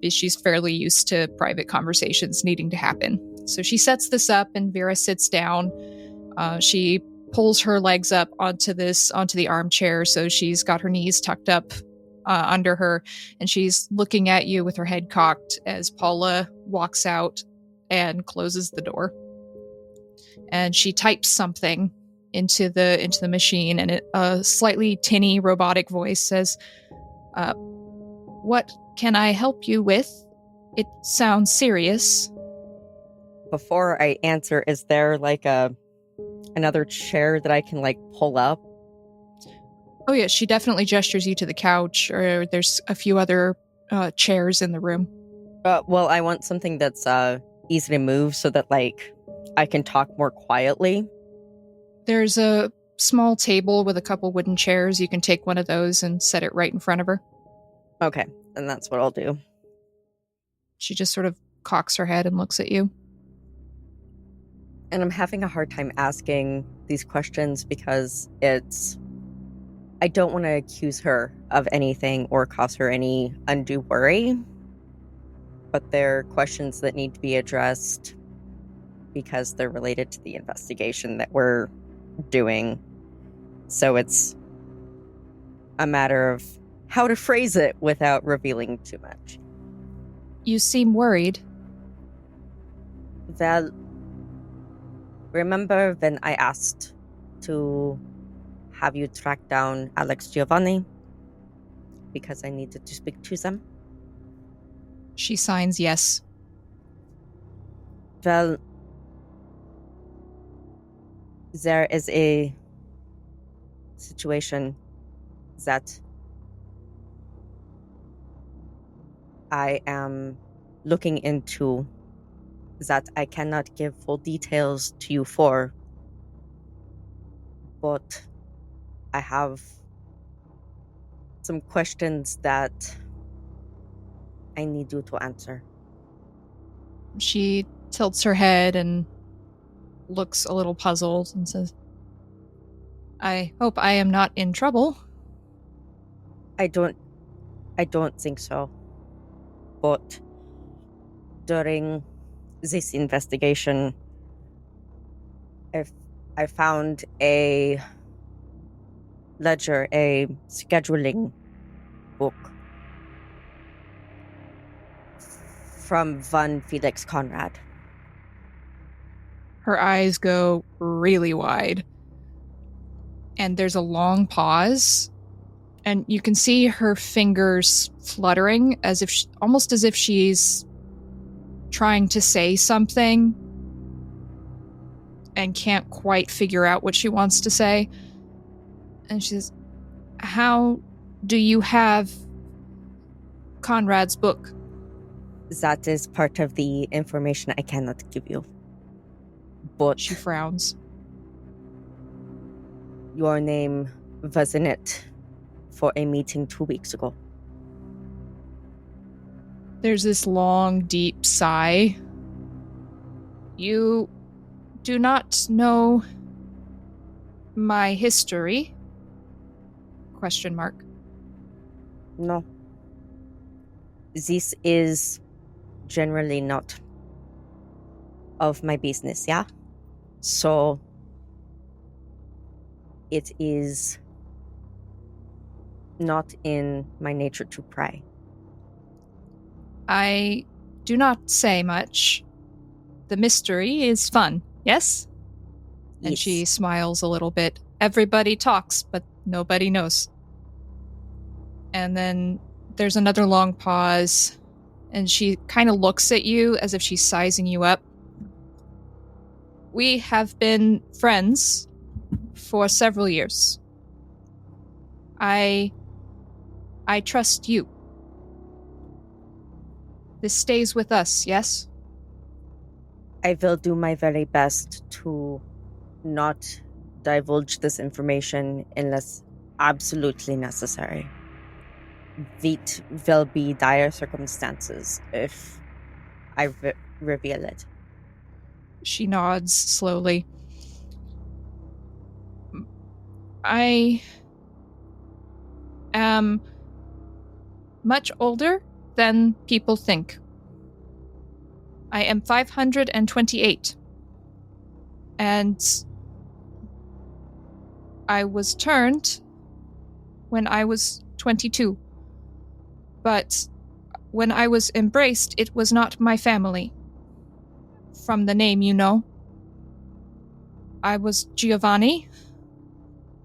She's fairly used to private conversations needing to happen. So she sets this up and Vera sits down. She pulls her legs up onto the armchair, so she's got her knees tucked up under her, and she's looking at you with her head cocked as Paula walks out and closes the door. And she types something into the machine, and a slightly tinny robotic voice says, "What can I help you with? It sounds serious." Before I answer, is there like another chair that I can like pull up? Oh yeah, she definitely gestures you to the couch, or there's a few other chairs in the room. Well, I want something that's easy to move so that like I can talk more quietly. There's a small table with a couple wooden chairs. You can take one of those and set it right in front of her. Okay, then that's what I'll do. She just sort of cocks her head and looks at you. And I'm having a hard time asking these questions because I don't want to accuse her of anything or cause her any undue worry. But they're questions that need to be addressed because they're related to the investigation that we're doing. So it's a matter of how to phrase it without revealing too much. You seem worried. Well, remember when I asked to have you track down Alex Giovanni? Because I needed to speak to them? She signs yes. Well, there is a situation that I am looking into that I cannot give full details to you for, but I have some questions that I need you to answer. She tilts her head and looks a little puzzled and says, "I hope I am not in trouble." I don't think so. But during this investigation, I found a ledger, a scheduling book from von Felix Conrad. Her eyes go really wide. And there's a long pause. And you can see her fingers fluttering almost as if she's trying to say something and can't quite figure out what she wants to say. And she says, "How do you have Conrad's book?" That is part of the information I cannot give you. But She frowns. your name was in it for a meeting 2 weeks ago. There's this long, deep sigh. "You do not know my history?" Question mark. No. This is generally not of my business, yeah? So it is not in my nature to pry. I do not say much. The mystery is fun, yes? And Yes. she smiles a little bit. Everybody talks, but nobody knows. And then there's another long pause, and she kind of looks at you as if she's sizing you up. "We have been friends for several years. I trust you. This stays with us, yes?" I will do my very best to not divulge this information unless absolutely necessary. It will be dire circumstances if I reveal it. She nods slowly. I am much older than people think. I am 528. And I was turned when I was 22. But when I was embraced, it was not my family. From the name, you know. I was Giovanni,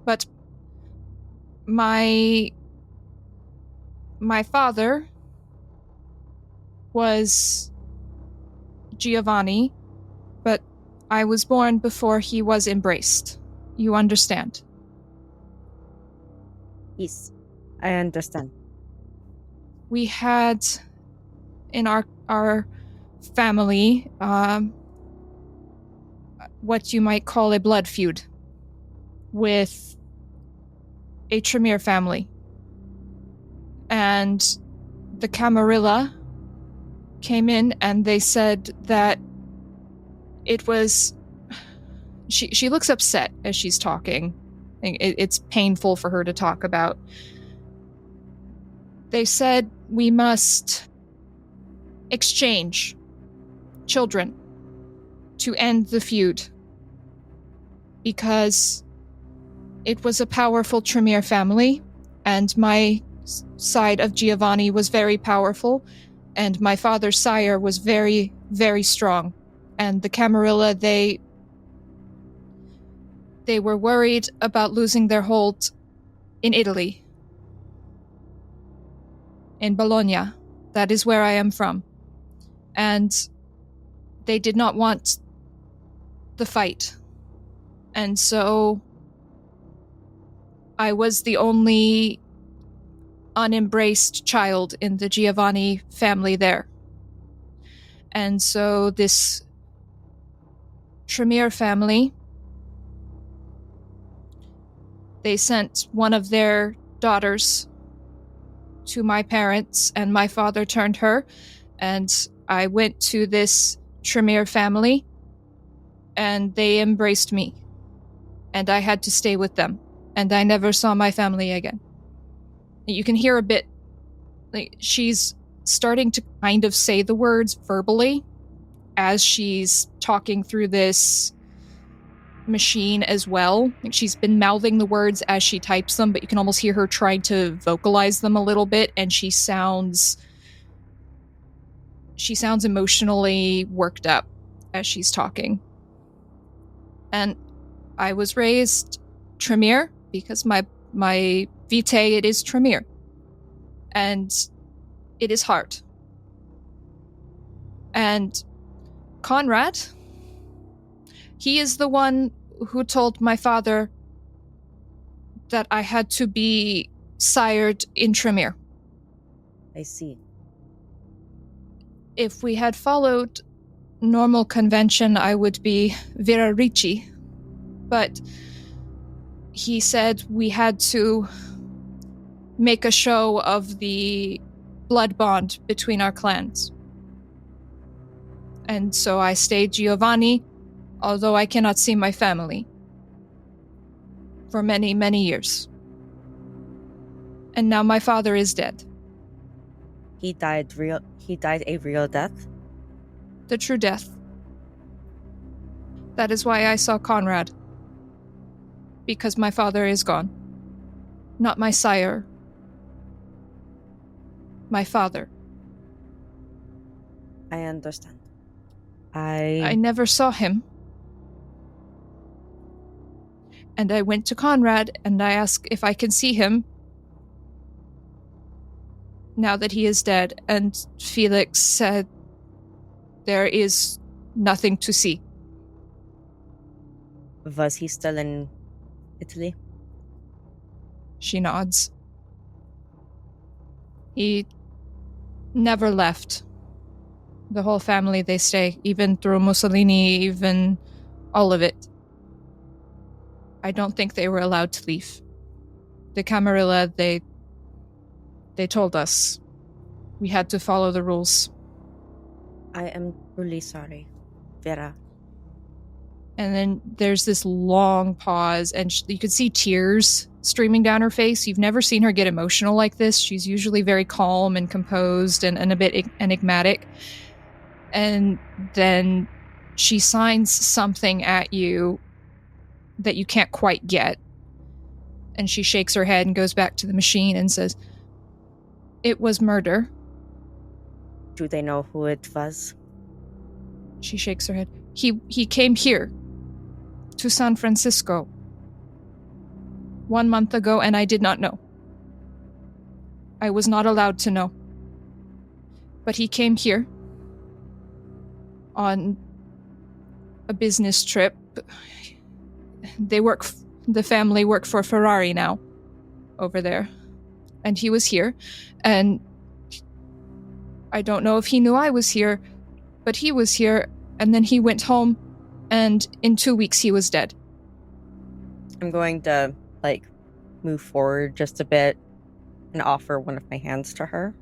but my father was Giovanni, but I was born before he was embraced. You understand? Yes, I understand. We had in our family what you might call a blood feud with a Tremere family. And the Camarilla came in and they said that it was... She looks upset as she's talking. It's painful for her to talk about. They said we must exchange children to end the feud because it was a powerful Tremere family, and my side of Giovanni was very powerful, and my father's sire was very, very strong. And the Camarilla, they were worried about losing their hold in Italy. In Bologna. That is where I am from. And they did not want the fight. And so I was the only unembraced child in the Giovanni family there. And so this Tremere family, they sent one of their daughters to my parents, and my father turned her, and I went to this Tremere family, and they embraced me, and I had to stay with them, and I never saw my family again. You can hear a bit, like, she's starting to kind of say the words verbally as she's talking through this machine as well. Like, she's been mouthing the words as she types them, but you can almost hear her trying to vocalize them a little bit, and she sounds emotionally worked up as she's talking. And I was raised Tremere because my vitae, it is Tremere. And it is hard. And Conrad, he is the one who told my father that I had to be sired in Tremere. I see. If we had followed normal convention, I would be Virarici. But he said we had to make a show of the blood bond between our clans. And so I stayed Giovanni, although I cannot see my family for many, many years. And now my father is dead. He died a real death? The true death. That is why I saw Conrad. Because my father is gone. Not my sire. My father. I understand. I never saw him. And I went to Conrad and I asked if I can see him now that he is dead, and Felix said there is nothing to see. Was he still in Italy? She nods. He never left. The whole family, they stay, even through Mussolini, even all of it. I don't think they were allowed to leave. The Camarilla, they told us we had to follow the rules. I am truly sorry, Vera. And then there's this long pause, and you could see tears streaming down her face. You've never seen her get emotional like this. She's usually very calm and composed and a bit enigmatic. And then she signs something at you that you can't quite get. And she shakes her head and goes back to the machine and says, "It was murder." Do they know who it was? She shakes her head. He came here to San Francisco 1 month ago, and I did not know. I was not allowed to know. But he came here on a business trip. The family work for Ferrari now over there. And he was here, and I don't know if he knew I was here, but he was here, and then he went home, and in 2 weeks he was dead. I'm going to, move forward just a bit and offer one of my hands to her.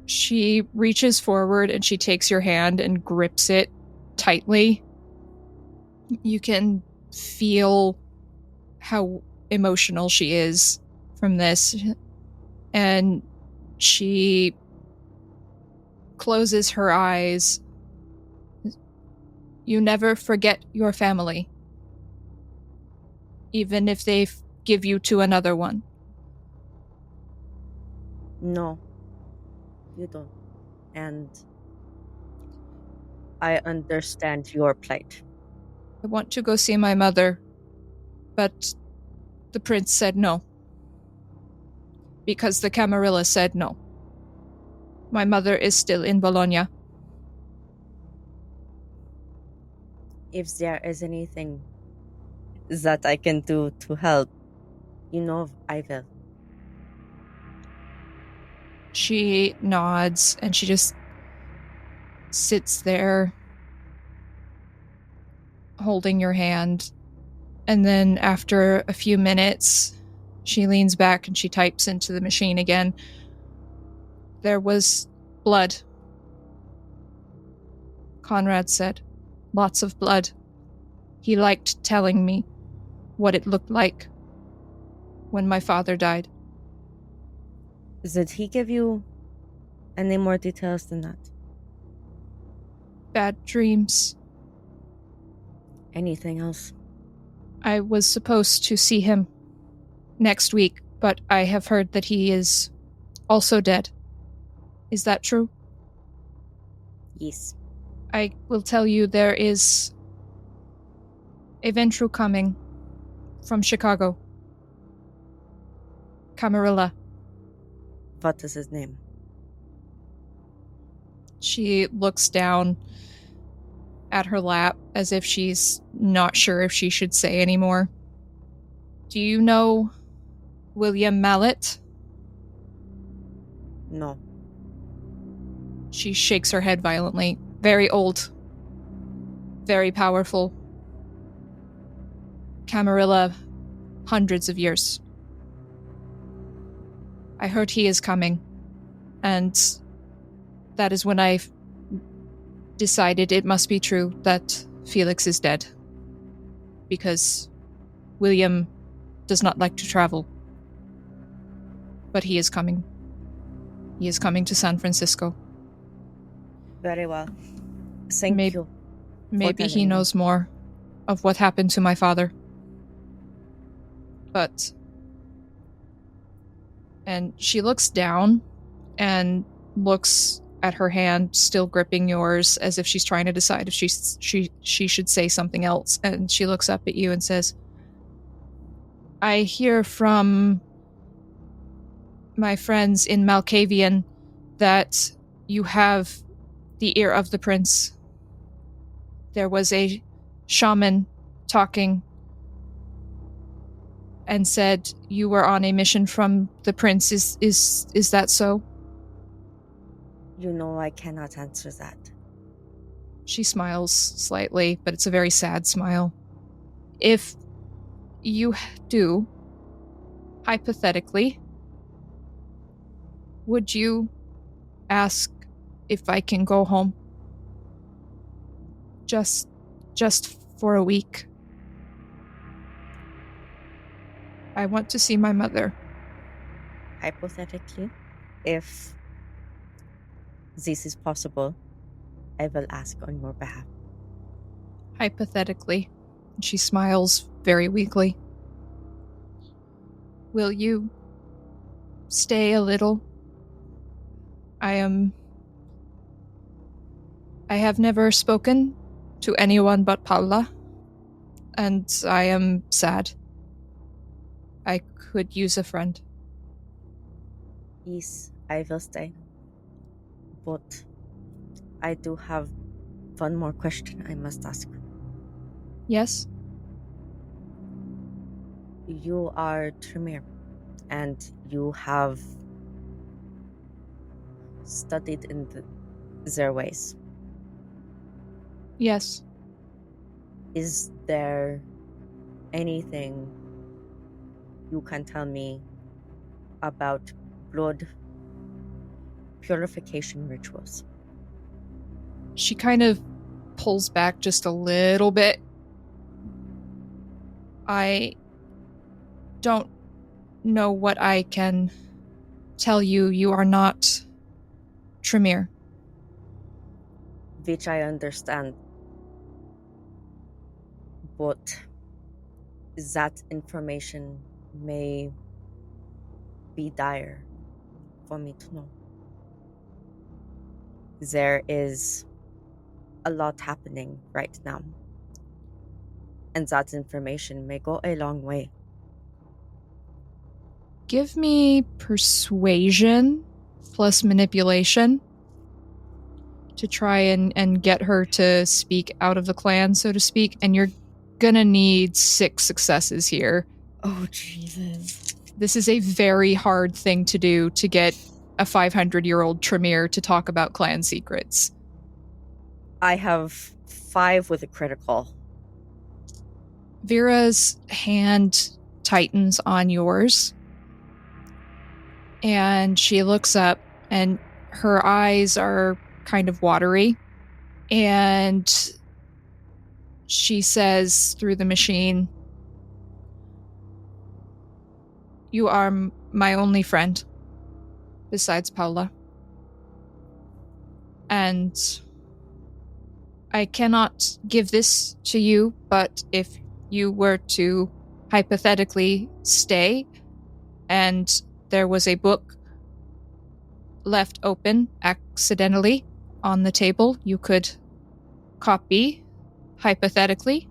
She reaches forward and she takes your hand and grips it tightly. You can feel how emotional she is from this. And she closes her eyes. You never forget your family, even if they give you to another one. No, you don't. And I understand your plight. I want to go see my mother, but the prince said no. Because the Camarilla said no. My mother is still in Bologna. If there is anything that I can do to help, I will. She nods and she just sits there holding your hand. And then after a few minutes, she leans back and she types into the machine again. There was blood. Conrad said, lots of blood. He liked telling me what it looked like when my father died. Did he give you any more details than that? Bad dreams. Anything else? I was supposed to see him next week, but I have heard that he is also dead. Is that true? Yes. I will tell you there is a Ventru coming from Chicago. Camarilla. What is his name? She looks down at her lap as if she's not sure if she should say anymore. Do you know William Mallet? No. She shakes her head violently. Very old. Very powerful. Camarilla, hundreds of years. I heard he is coming, and that is when I decided it must be true that Felix is dead. Because William does not like to travel. But he is coming. He is coming to San Francisco. Very well. Thank you. Maybe he knows more of what happened to my father. But... And she looks down and looks at her hand, still gripping yours, as if she's trying to decide if she should say something else. And she looks up at you and says, I hear from my friends in Malkavian that you have the ear of the prince. There was a shaman talking and said you were on a mission from the prince. Is that so? I cannot answer that. She smiles slightly, but it's a very sad smile. If you do, hypothetically, would you ask if I can go home. Just for a week. I want to see my mother. Hypothetically, if this is possible, I will ask on your behalf. Hypothetically. She smiles very weakly. Will you stay a little? I have never spoken to anyone but Paula, and I am sad. I could use a friend. Yes, I will stay. But I do have one more question I must ask. Yes? You are Tremere, and you have studied in their ways. Yes. Is there anything you can tell me about blood purification rituals? She kind of pulls back just a little bit. I don't know what I can tell you. You are not Tremere. Which I understand. But that information may be dire for me to know. There is a lot happening right now, and that information may go a long way. Give me persuasion plus manipulation to try and get her to speak out of the clan, so to speak, and you're gonna need 6 successes here. Oh, Jesus. This is a very hard thing to do, to get a 500-year-old Tremere to talk about clan secrets. I have 5 with a critical. Vera's hand tightens on yours, and she looks up, and her eyes are kind of watery, and she says through the machine, "You are my only friend, besides Paula. And I cannot give this to you, but if you were to hypothetically stay, and there was a book left open accidentally on the table, you could copy, hypothetically,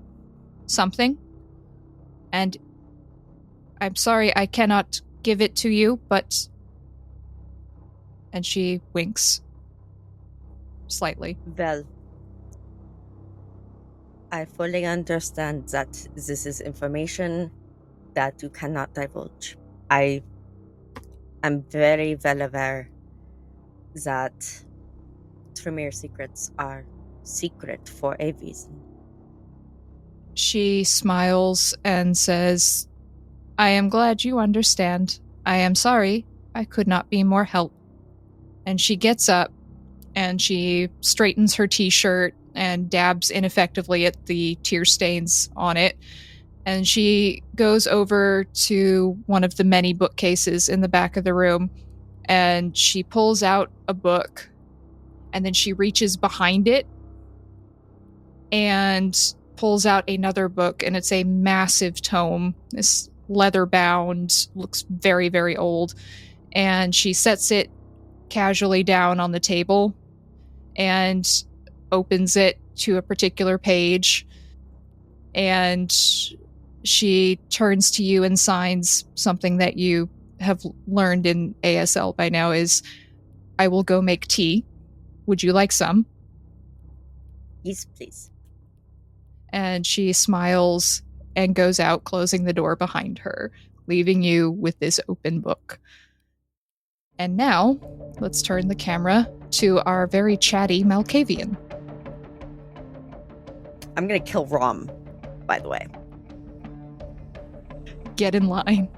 something. And I'm sorry I cannot give it to you, but..." And she winks. Slightly. Well, I fully understand that this is information that you cannot divulge. I am very well aware that Tremere secrets are secret for a reason. She smiles and says, "I am glad you understand. I am sorry I could not be more help." And she gets up and she straightens her t-shirt and dabs ineffectively at the tear stains on it. And she goes over to one of the many bookcases in the back of the room, and she pulls out a book, and then she reaches behind it and pulls out another book, and it's a massive tome. This leather bound, looks very, very old. And she sets it casually down on the table and opens it to a particular page, and she turns to you and signs something that you have learned in ASL by now is, "I will go make tea. Would you like some?" Yes, please. And she smiles and goes out, closing the door behind her, leaving you with this open book. And now, let's turn the camera to our very chatty Malkavian. I'm gonna kill Rom, by the way. Get in line.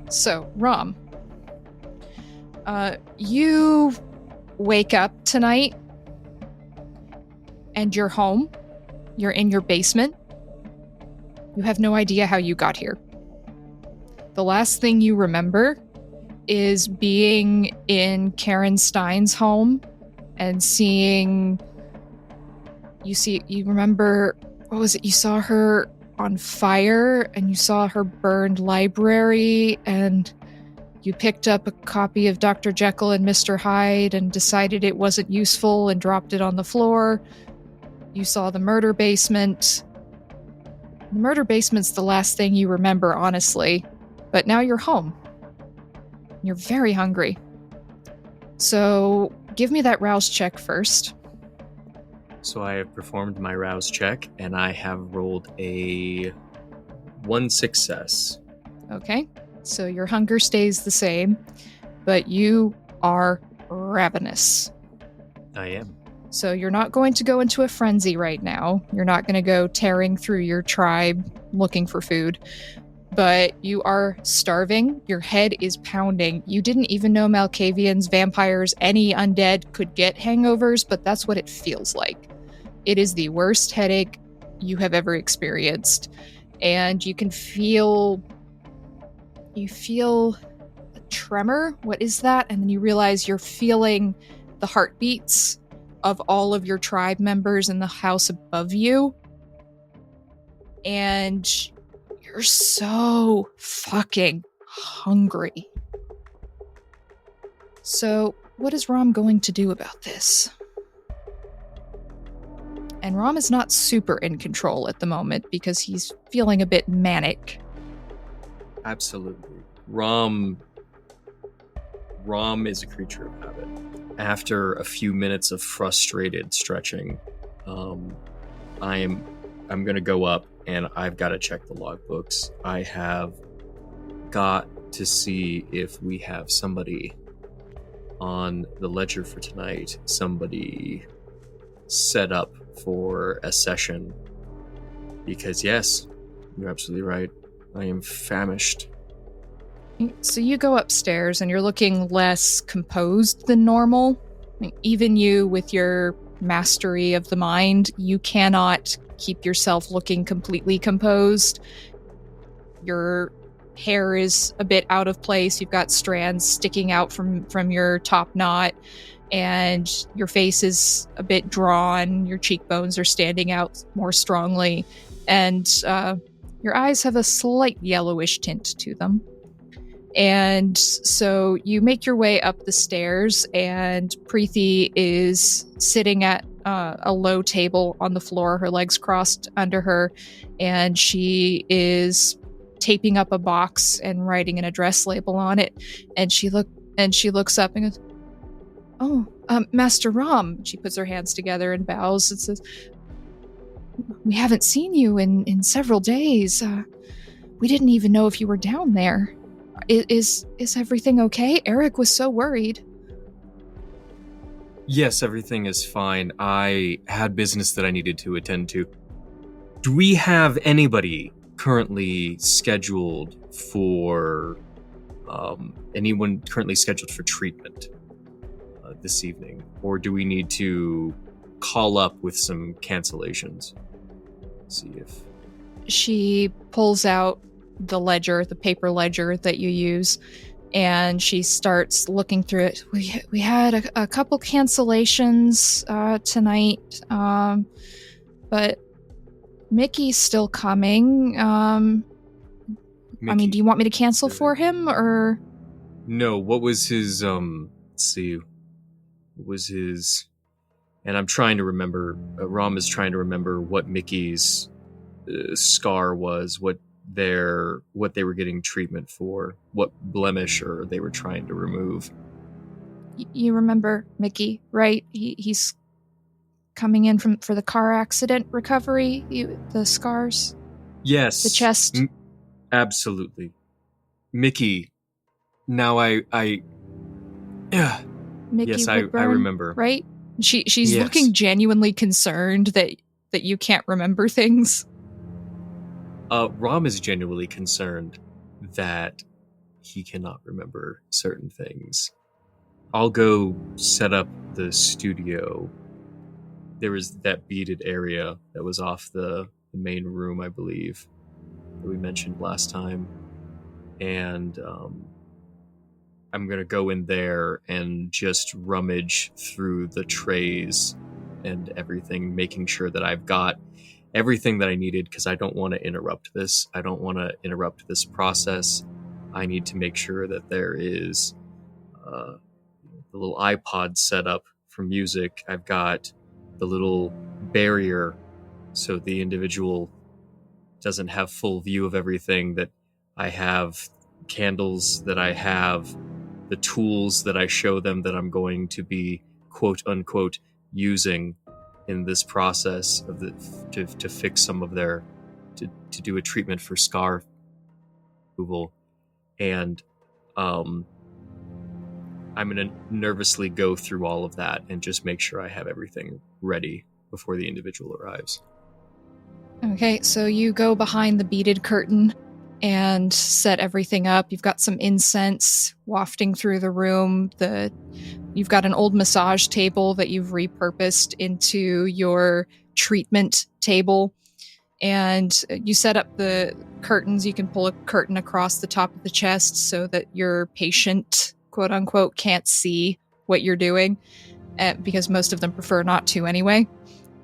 So, Rom, you wake up tonight and you're home. You're in your basement. You have no idea how you got here. The last thing you remember is being in Karen Stein's home and seeing... You remember, what was it? You saw her on fire and you saw her burned library and you picked up a copy of Dr. Jekyll and Mr. Hyde and decided it wasn't useful and dropped it on the floor. You saw the murder basement. The murder basement's the last thing you remember, honestly. But now you're home. You're very hungry. So give me that rouse check first. So I have performed my rouse check, and I have rolled a 1 success. Okay. So your hunger stays the same, but you are ravenous. I am. So you're not going to go into a frenzy right now. You're not going to go tearing through your tribe looking for food. But you are starving. Your head is pounding. You didn't even know Malkavians, vampires, any undead could get hangovers, but that's what it feels like. It is the worst headache you have ever experienced. And you can feel... You feel a tremor. What is that? And then you realize you're feeling the heartbeats of all of your tribe members in the house above you. And you're so fucking hungry. So, what is Rom going to do about this? And Rom is not super in control at the moment because he's feeling a bit manic. Absolutely. Rom is a creature of habit. After a few minutes of frustrated stretching, I'm going to go up and I've got to check the logbooks. I have got to see if we have somebody on the ledger for tonight, somebody set up for a session. Because yes, you're absolutely right. I am famished. So you go upstairs and you're looking less composed than normal. Even you, with your mastery of the mind, you cannot keep yourself looking completely composed. Your hair is a bit out of place. You've got strands sticking out from your top knot, and your face is a bit drawn. Your cheekbones are standing out more strongly, and your eyes have a slight yellowish tint to them. And so you make your way up the stairs, and Preeti is sitting at a low table on the floor, her legs crossed under her, and she is taping up a box and writing an address label on it. And she looks up and goes, "Oh, Master Rom." She puts her hands together and bows and says, "We haven't seen you in several days. We didn't even know if you were down there. Is everything okay? Eric was so worried." Yes, everything is fine. I had business that I needed to attend to. Do we have anybody currently scheduled for... anyone currently scheduled for treatment this evening? Or do we need to call up with some cancellations? See if... She pulls out the ledger, the paper ledger that you use, and she starts looking through it. We had a couple cancellations tonight, but Mickey's still coming. Mickey. I mean, do you want me to cancel for him, or? No, what was his, let's see. What was his... And I'm trying to remember, Rom is trying to remember what Mickey's scar was, what they were getting treatment for, what blemish or they were trying to remove. You remember Mickey, right? He's coming in for the car accident recovery, the scars? Yes. The chest? Absolutely. Mickey. Now Mickey yes, I Woodburn, remember. Right? She's Yes. looking genuinely concerned that you can't remember things. Rom is genuinely concerned that he cannot remember certain things. I'll go set up the studio. There was that beaded area that was off the main room, I believe, that we mentioned last time. And I'm going to go in there and just rummage through the trays and everything, making sure that I've got everything that I needed, because I don't want to interrupt this. I don't want to interrupt this process. I need to make sure that there is the little iPod set up for music. I've got the little barrier so the individual doesn't have full view of everything, that I have candles, that I have the tools that I show them that I'm going to be quote unquote using in this process of to fix some of their to do a treatment for scar removal. And I'm going to nervously go through all of that and just make sure I have everything ready before the individual arrives. Okay, so you go behind the beaded curtain and set everything up. You've got some incense wafting through the room. You've got an old massage table that you've repurposed into your treatment table. And you set up the curtains. You can pull a curtain across the top of the chest so that your patient, quote unquote, can't see what you're doing, because most of them prefer not to anyway.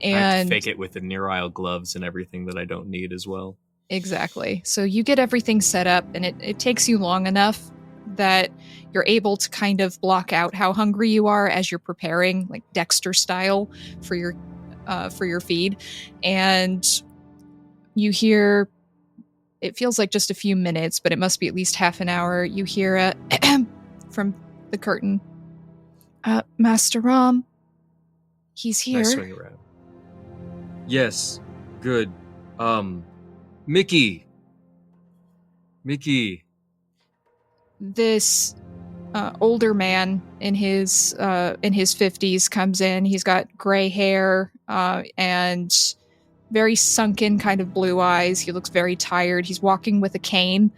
And I have to fake it with the near-aisle gloves and everything that I don't need as well. Exactly. So you get everything set up, and it takes you long enough that you're able to kind of block out how hungry you are as you're preparing, like Dexter style, for your feed. And you hear, it feels like just a few minutes, but it must be at least half an hour. You hear a from the curtain. Master Ram, he's here. I swing around. Yes, good. Mickey. This older man in his 50s comes in. He's got gray hair and very sunken kind of blue eyes. He looks very tired. He's walking with a cane,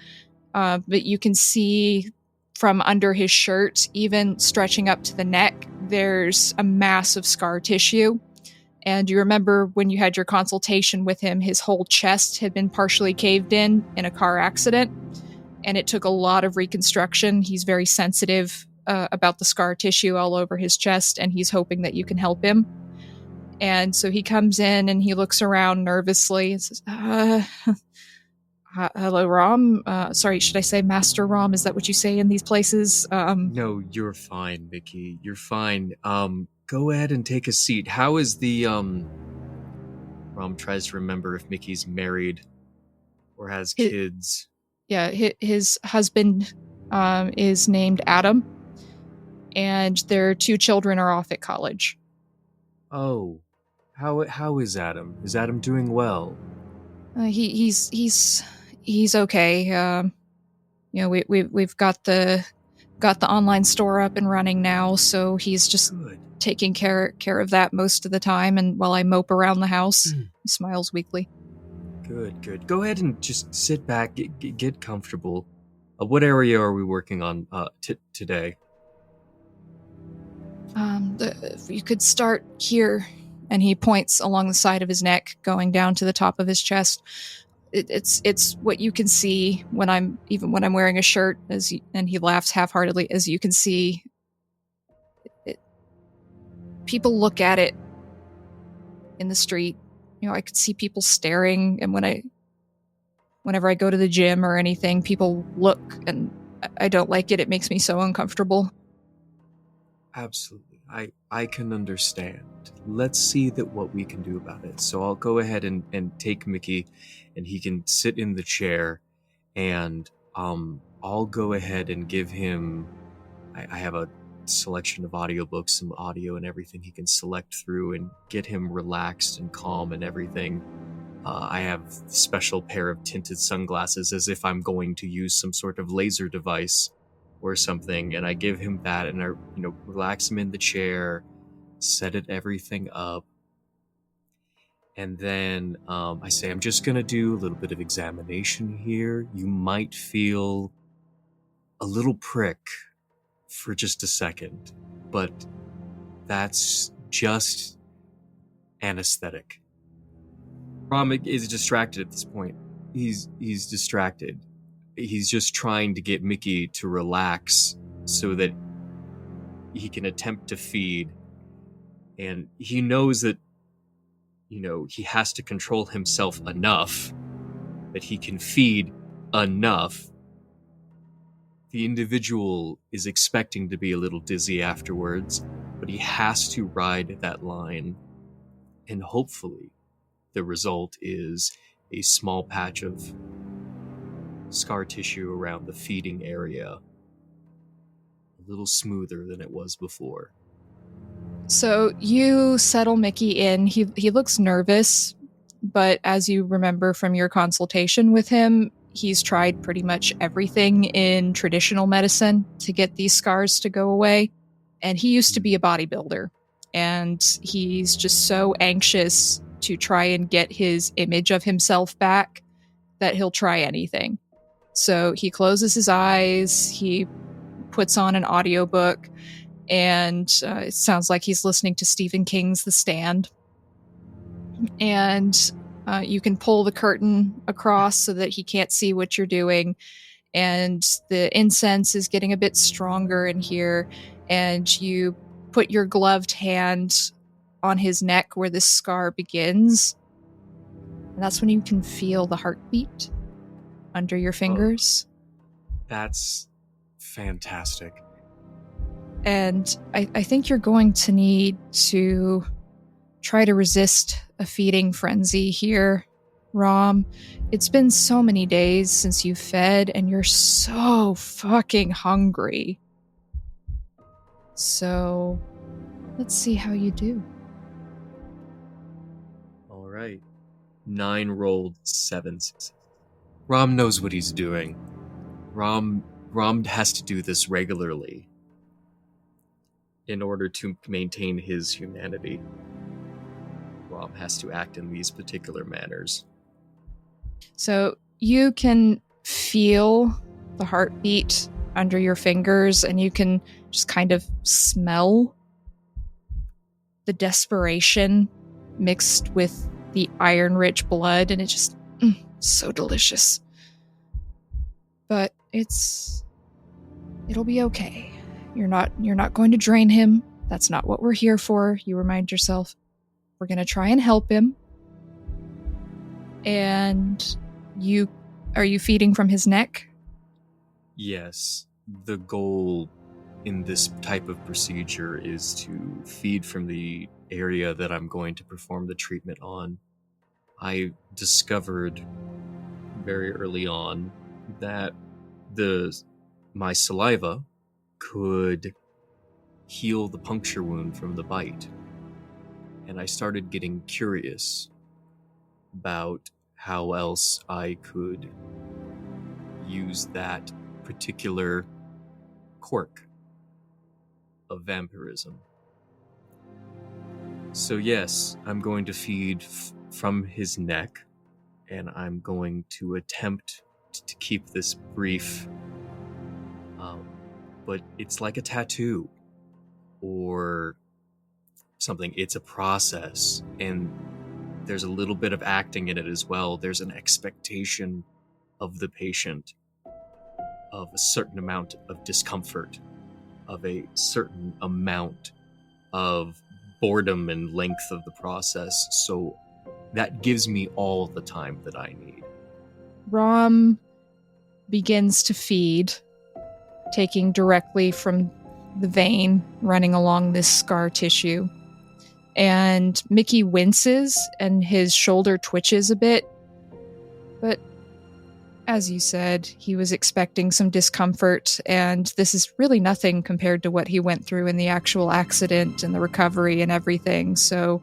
but you can see from under his shirt, even stretching up to the neck, there's a mass of scar tissue. And you remember when you had your consultation with him, his whole chest had been partially caved in a car accident, and it took a lot of reconstruction. He's very sensitive about the scar tissue all over his chest, and he's hoping that you can help him. And so he comes in and he looks around nervously and says, hello, Ram. Sorry, should I say Master Ram? Is that what you say in these places? No, you're fine, Mickey. You're fine. Go ahead and take a seat. How is the, Ram tries to remember if Mickey's married or has kids. Yeah, his husband is named Adam, and their 2 children are off at college. Oh, how is Adam? Is Adam doing well? He's okay. We've got the online store up and running now, so he's just Good. taking care of that most of the time. And while I mope around the house, he smiles weakly. Good. Go ahead and just sit back, get comfortable. What area are we working on today? You could start here, and he points along the side of his neck, going down to the top of his chest. It's what you can see when I'm wearing a shirt, and he laughs half-heartedly. As you can see, people look at it in the street. I could see people staring, and whenever I go to the gym or anything, people look, and I don't like it. It makes me so uncomfortable. Absolutely. I can understand. Let's see what we can do about it. So I'll go ahead and take Mickey, and he can sit in the chair, and I'll go ahead and give him, I have a selection of audiobooks, some audio and everything he can select through and get him relaxed and calm and everything. I have a special pair of tinted sunglasses, as if I'm going to use some sort of laser device or something, and I give him that, and I relax him in the chair, set everything up, and then I say, I'm just going to do a little bit of examination here. You might feel a little prick for just a second, but that's just anesthetic. Rom is distracted at this point. He's distracted. He's just trying to get Mickey to relax so that he can attempt to feed. And he knows that, he has to control himself enough that he can feed enough. The individual is expecting to be a little dizzy afterwards, but he has to ride that line. And hopefully the result is a small patch of scar tissue around the feeding area, a little smoother than it was before. So you settle Mickey in. He looks nervous, but as you remember from your consultation with him, he's tried pretty much everything in traditional medicine to get these scars to go away. And he used to be a bodybuilder, and he's just so anxious to try and get his image of himself back that he'll try anything. So he closes his eyes, he puts on an audiobook, and it sounds like he's listening to Stephen King's The Stand. And you can pull the curtain across so that he can't see what you're doing. And the incense is getting a bit stronger in here. And you put your gloved hand on his neck where this scar begins. And that's when you can feel the heartbeat under your fingers. That's fantastic. And I think you're going to need to try to resist a feeding frenzy here, Rom. It's been so many days since you fed, and you're so fucking hungry. So, let's see how you do. All right. 9 rolled, 7 successes. Rom knows what he's doing. Rom has to do this regularly in order to maintain his humanity. Rom has to act in these particular manners. So you can feel the heartbeat under your fingers, and you can just kind of smell the desperation mixed with the iron-rich blood, and it's just so delicious. But it'll be okay. You're not going to drain him. That's not what we're here for, you remind yourself. We're going to try and help him. And are you feeding from his neck? Yes. The goal in this type of procedure is to feed from the area that I'm going to perform the treatment on. I discovered very early on that my saliva could heal the puncture wound from the bite. And I started getting curious about how else I could use that particular quirk of vampirism. So yes, I'm going to feed from his neck, and I'm going to attempt to keep this brief, but it's like a tattoo or something. It's a process, and there's a little bit of acting in it as well. There's an expectation of the patient of a certain amount of discomfort, of a certain amount of boredom and length of the process. So that gives me all the time that I need. Rom begins to feed, taking directly from the vein running along this scar tissue. And Mickey winces and his shoulder twitches a bit. But as you said, he was expecting some discomfort, and this is really nothing compared to what he went through in the actual accident and the recovery and everything, so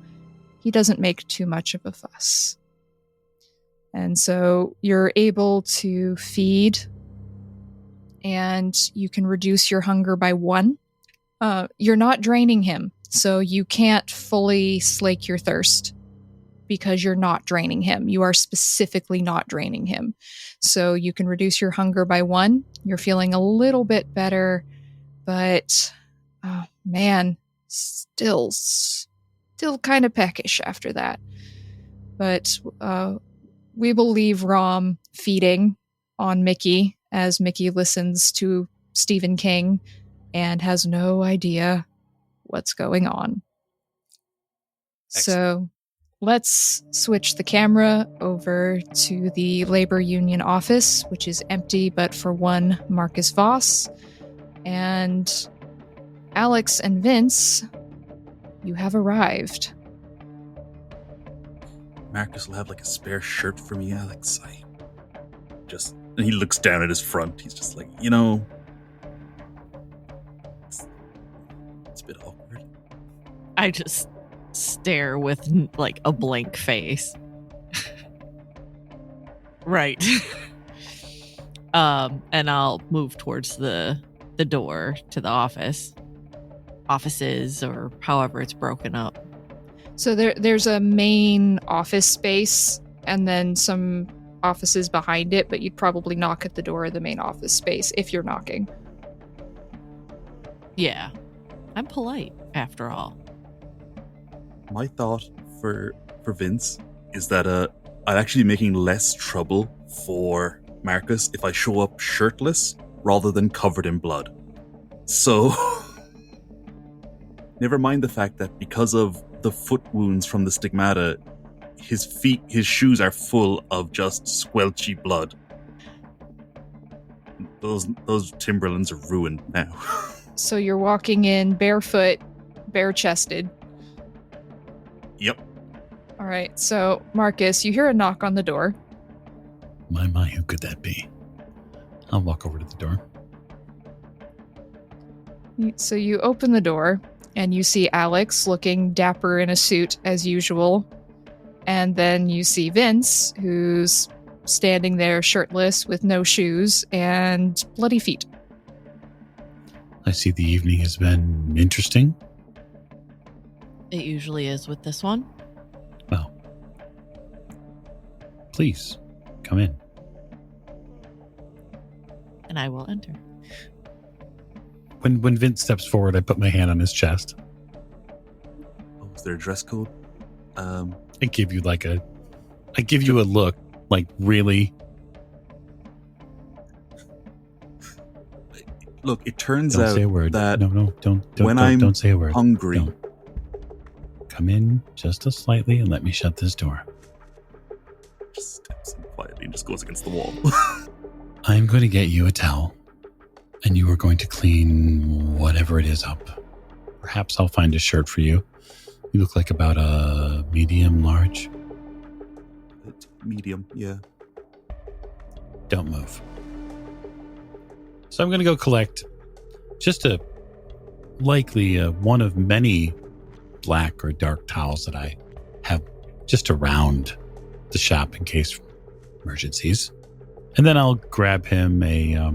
he doesn't make too much of a fuss. And so you're able to feed, and you can reduce your hunger by 1. You're not draining him, so you can't fully slake your thirst because you're not draining him. You are specifically not draining him. So you can reduce your hunger by 1. You're feeling a little bit better, but oh man, still kind of peckish after that. But we will leave Rom feeding on Mickey as Mickey listens to Stephen King and has no idea what's going on. So let's switch the camera over to the labor union office, which is empty but for one Marcus Voss. And Alex and Vince, you have arrived. Marcus will have like a spare shirt for me, Alex. And he looks down at his front. He's just like, it's a bit awkward. I just stare with like a blank face. Right. And I'll move towards the door to the offices, or however it's broken up. So there's a main office space and then some offices behind it, but you'd probably knock at the door of the main office space if you're knocking. Yeah. I'm polite, after all. My thought for Vince is that I'd actually be making less trouble for Marcus if I show up shirtless rather than covered in blood. So, never mind the fact that because of the foot wounds from the stigmata, his shoes are full of just squelchy blood. Those Timberlands are ruined now. So you're walking in barefoot, bare-chested. Yep. All right, so Marcus, you hear a knock on the door. My, who could that be? I'll walk over to the door. So you open the door, and you see Alex looking dapper in a suit as usual. And then you see Vince, who's standing there shirtless with no shoes and bloody feet. I see the evening has been interesting. It usually is with this one. Well, please, come in. And I will enter. When Vince steps forward, I put my hand on his chest. Oh, is there a dress code? I give you a look, like, really? Look, it turns Don't out say a word. that No, I'm don't say a word. hungry. Don't. Come in just as slightly and let me shut this door. Just steps in quietly and just goes against the wall. I'm going to get you a towel, and you are going to clean whatever it is up. Perhaps I'll find a shirt for you. You look like about a medium large. Medium, yeah. Don't move. So I'm going to go collect just one of many black or dark towels that I have just around the shop in case emergencies. And then I'll grab him a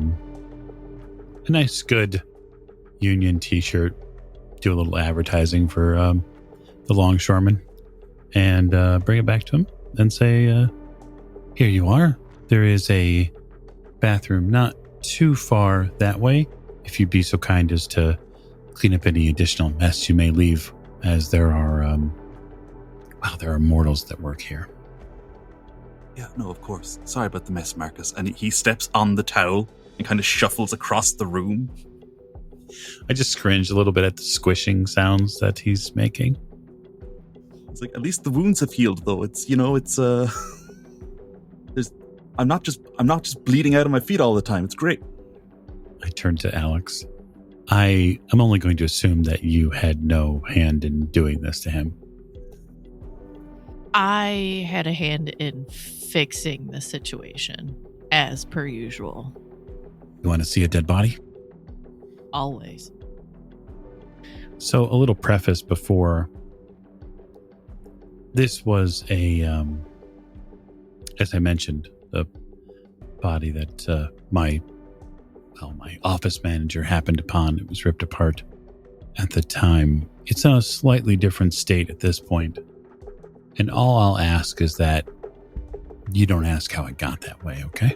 nice, good Union t-shirt, do a little advertising for the longshoreman, and bring it back to him and say, here you are. There is a bathroom not too far that way, if you'd be so kind as to clean up any additional mess you may leave, as there are mortals that work here. Yeah, no, of course. Sorry about the mess, Marcus. And he steps on the towel and kind of shuffles across the room. I just cringe a little bit at the squishing sounds that he's making. It's like, at least the wounds have healed, though. I'm not just bleeding out of my feet all the time. It's great. I turn to Alex. I am only going to assume that you had no hand in doing this to him. I had a hand in fixing the situation, as per usual. You want to see a dead body? Always. So a little preface before. This was as I mentioned, the body that my office manager happened upon. It was ripped apart at the time. It's in a slightly different state at this point. And all I'll ask is that you don't ask how it got that way, okay?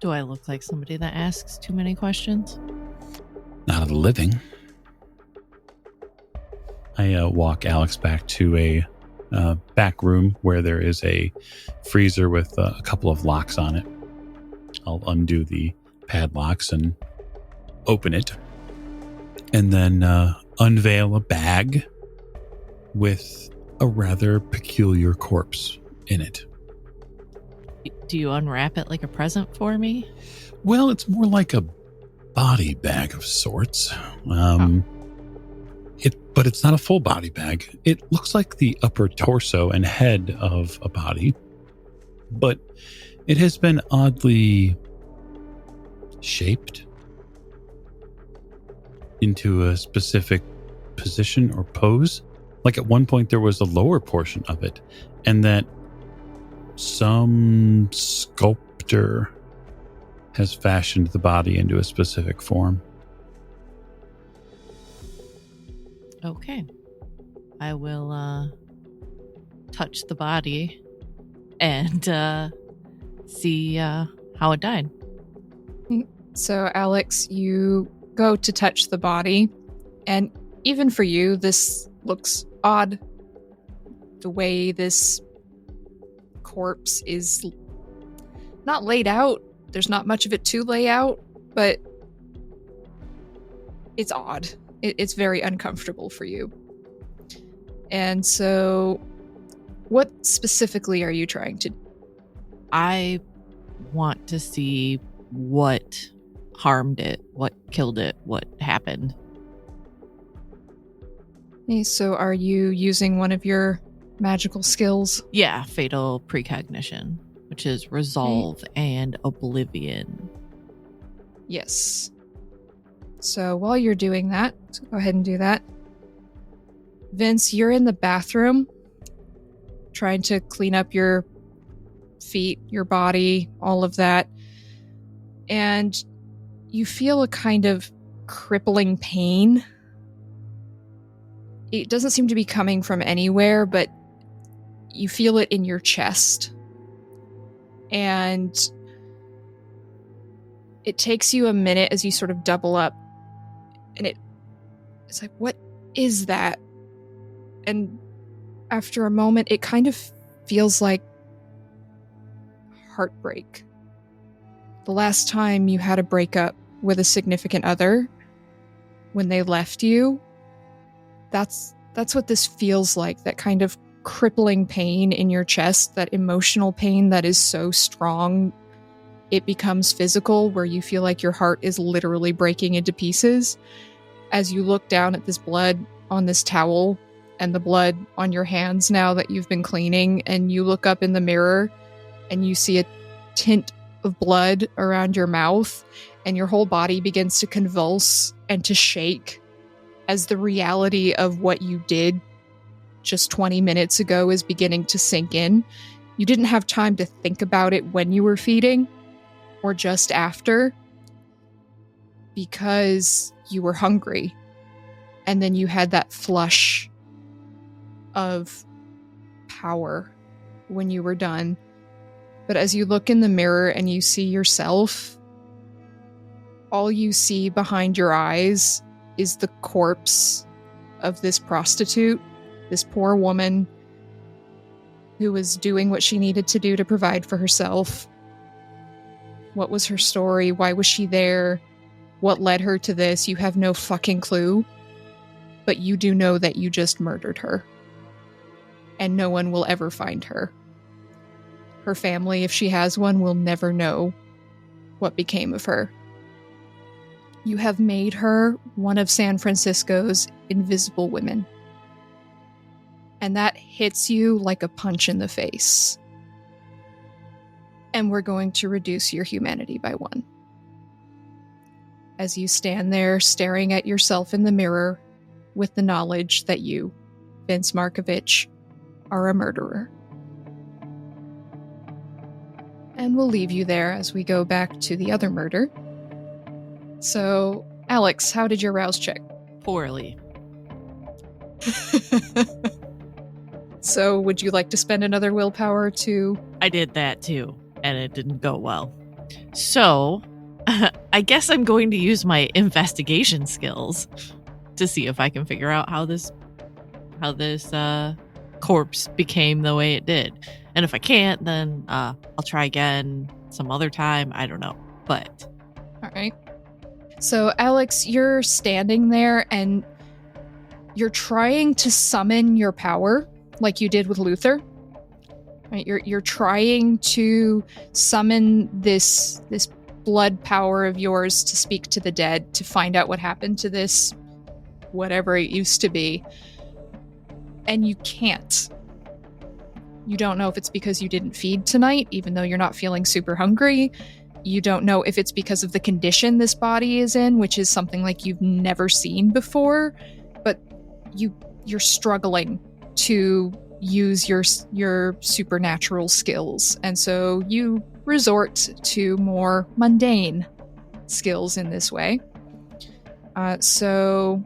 Do I look like somebody that asks too many questions? Not of the living. I walk Alex back to a back room where there is a freezer with a couple of locks on it. I'll undo the padlocks and open it. And then unveil a bag with a rather peculiar corpse in it. Do you unwrap it like a present for me? Well, it's more like a body bag of sorts. But it's not a full body bag. It looks like the upper torso and head of a body, but it has been oddly shaped into a specific position or pose. Like at one point there was a lower portion of it, and that some sculptor has fashioned the body into a specific form. Okay. I will touch the body and see how it died. So, Alex, you go to touch the body, and even for you, this looks odd. The way this corpse is not laid out. There's not much of it to lay out, but it's odd. It's very uncomfortable for you. And so, what specifically are you trying to do? I want to see what harmed it, what killed it, what happened. Okay, so are you using one of your magical skills? Yeah, fatal precognition, which is resolve and oblivion. Yes. So while you're doing that, so go ahead and do that. Vince, you're in the bathroom trying to clean up your feet, your body, all of that. And you feel a kind of crippling pain. It doesn't seem to be coming from anywhere, but you feel it in your chest. And it takes you a minute as you sort of double up. And it's like, what is that? And after a moment, it kind of feels like heartbreak. The last time you had a breakup with a significant other, when they left you, that's what this feels like, that kind of crippling pain in your chest, that emotional pain that is so strong it becomes physical, where you feel like your heart is literally breaking into pieces. As you look down at this blood on this towel and the blood on your hands now that you've been cleaning, and you look up in the mirror and you see a tint of blood around your mouth, and your whole body begins to convulse and to shake as the reality of what you did just 20 minutes ago is beginning to sink in. You didn't have time to think about it when you were feeding or just after, because you were hungry. And then you had that flush of power when you were done. But as you look in the mirror and you see yourself, all you see behind your eyes is the corpse of this prostitute, this poor woman who was doing what she needed to do to provide for herself. What was her story? Why was she there? What led her to this? You have no fucking clue. But you do know that you just murdered her. And no one will ever find her. Her family, if she has one, will never know what became of her. You have made her one of San Francisco's invisible women. And that hits you like a punch in the face. And we're going to reduce your humanity by 1. As you stand there staring at yourself in the mirror with the knowledge that you, Vince Markovich, are a murderer. And we'll leave you there as we go back to the other murder. So, Alex, how did your rouse check? Poorly. So, would you like to spend another willpower to... I did that too, and it didn't go well. So, I guess I'm going to use my investigation skills to see if I can figure out how this corpse became the way it did. And if I can't, then I'll try again some other time. I don't know. But All right. So, Alex, you're standing there and you're trying to summon your power like you did with Luther. Right? You're trying to summon this blood power of yours to speak to the dead, to find out what happened to this whatever it used to be. And you can't. You don't know if it's because you didn't feed tonight, even though you're not feeling super hungry. You don't know if it's because of the condition this body is in, which is something like you've never seen before, but you're struggling to use your supernatural skills. And so you resort to more mundane skills in this way. So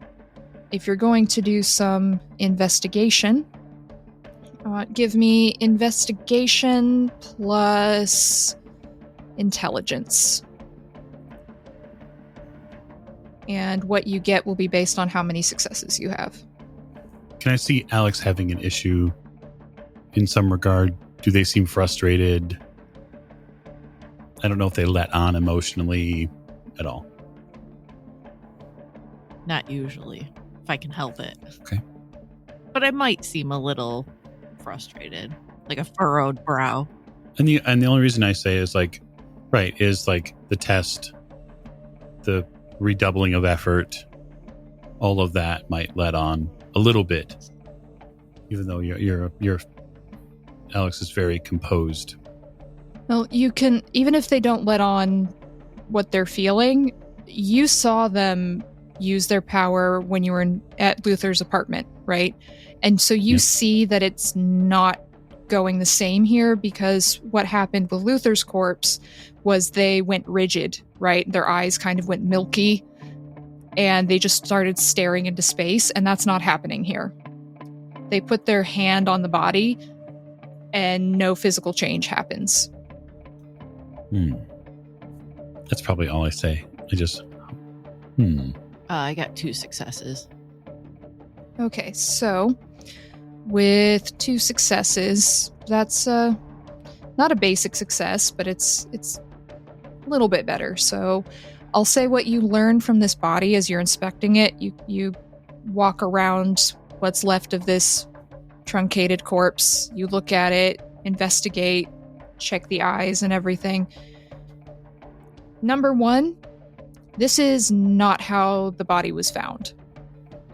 if you're going to do some investigation, give me investigation plus intelligence. And what you get will be based on how many successes you have. Can I see Alex having an issue in some regard? Do they seem frustrated? I don't know if they let on emotionally at all. not usually, if I can help it. Okay. But I might seem a little frustrated, like a furrowed brow. And the only reason I say is like the test, the redoubling of effort, all of that might let on a little bit, even though you're Alex is very composed. Well, you can, even if they don't let on what they're feeling, you saw them use their power when you were at Luther's apartment, right? And so you see that it's not going the same here, because what happened with Luther's corpse was they went rigid, right? Their eyes kind of went milky and they just started staring into space, and that's not happening here. They put their hand on the body and no physical change happens. That's probably all I say. I got 2 successes. Okay, so with 2 successes, that's not a basic success, but it's a little bit better. So I'll say what you learn from this body as you're inspecting it. You walk around what's left of this truncated corpse. You look at it, investigate, check the eyes and everything. Number 1, this is not how the body was found.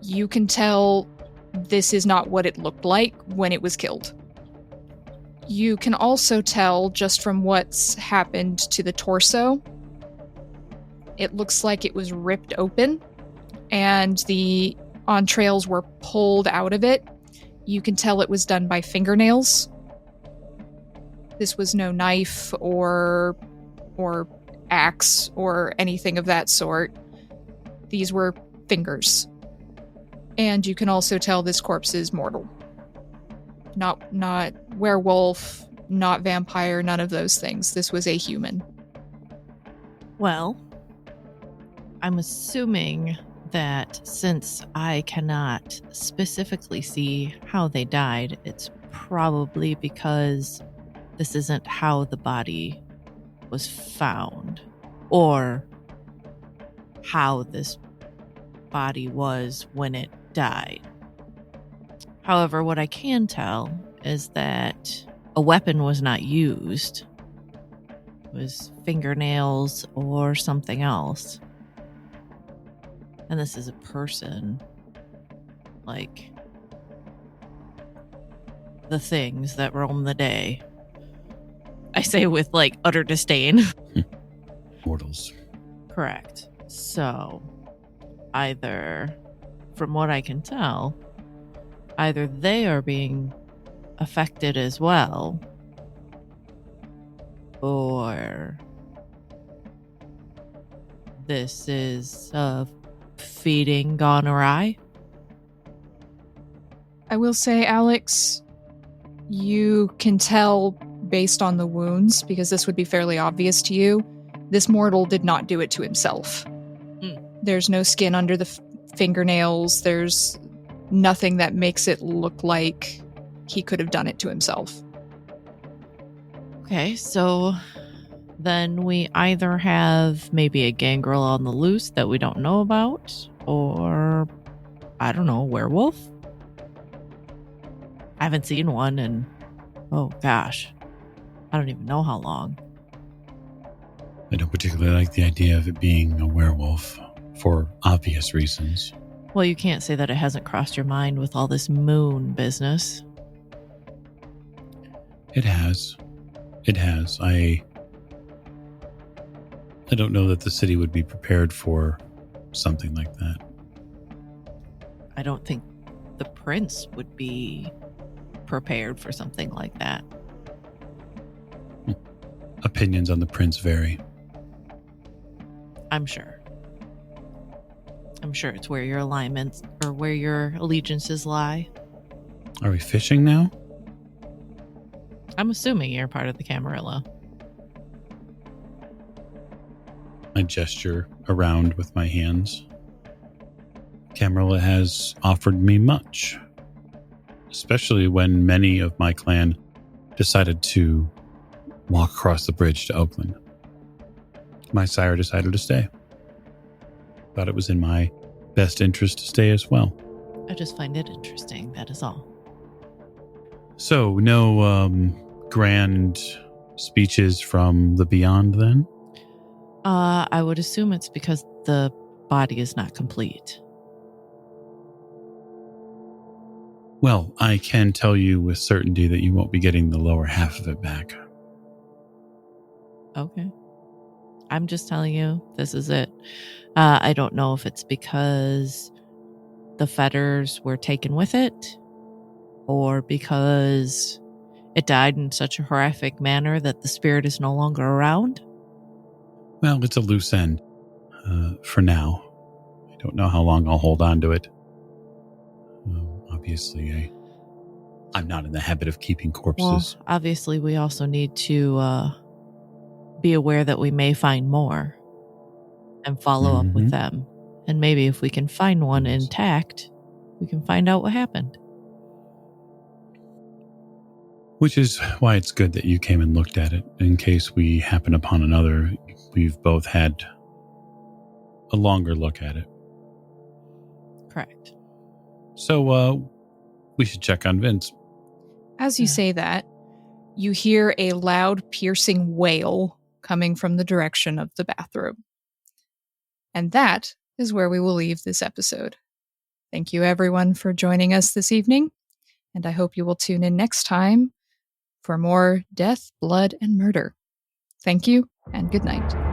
You can tell this is not what it looked like when it was killed. You can also tell just from what's happened to the torso. It looks like it was ripped open and the entrails were pulled out of it. You can tell it was done by fingernails. This was no knife or axe or anything of that sort. These were fingers. And you can also tell this corpse is mortal. Not werewolf, not vampire, none of those things. This was a human. Well, I'm assuming that since I cannot specifically see how they died, it's probably because this isn't how the body was found, or how this body was when it died. However, what I can tell is that a weapon was not used. It was fingernails or something else. And this is a person. Like the things that roam the day. I say with like utter disdain. Mortals. Correct. So, either, from what I can tell, either they are being affected as well, or this is feeding gone awry. I will say, Alex, you can tell based on the wounds, because this would be fairly obvious to you, This mortal did not do it to himself. There's no skin under the fingernails. There's nothing that makes it look like he could have done it to himself. Okay, so then we either have maybe a gangrel on the loose that we don't know about, or, I don't know, a werewolf? I haven't seen one in, oh gosh, I don't even know how long. I don't particularly like the idea of it being a werewolf for obvious reasons. Well, you can't say that it hasn't crossed your mind with all this moon business. It has. It has. I don't know that the city would be prepared for something like that. I don't think the prince would be prepared for something like that. Opinions on the prince vary. I'm sure it's where your alignments or where your allegiances lie. Are we fishing now? I'm assuming you're part of the Camarilla. I gesture around with my hands. Camarilla has offered me much, especially when many of my clan decided to walk across the bridge to Oakland. My sire decided to stay. Thought it was in my best interest to stay as well. I just find it interesting, that is all. So, no grand speeches from the beyond then? I would assume it's because the body is not complete. Well, I can tell you with certainty that you won't be getting the lower half of it back. Okay. I'm just telling you, this is it. I don't know if it's because the fetters were taken with it, or because it died in such a horrific manner that the spirit is no longer around. Well, it's a loose end for now. I don't know how long I'll hold on to it. Obviously, I'm not in the habit of keeping corpses. Well, obviously, we also need to be aware that we may find more and follow up with them. And maybe if we can find one intact, we can find out what happened. Which is why it's good that you came and looked at it. In case we happen upon another, we've both had a longer look at it. Correct. So, we should check on Vince. As you say that, you hear a loud, piercing wail coming from the direction of the bathroom. And that is where we will leave this episode. Thank you, everyone, for joining us this evening, and I hope you will tune in next time for more death, blood, and murder. Thank you, and good night.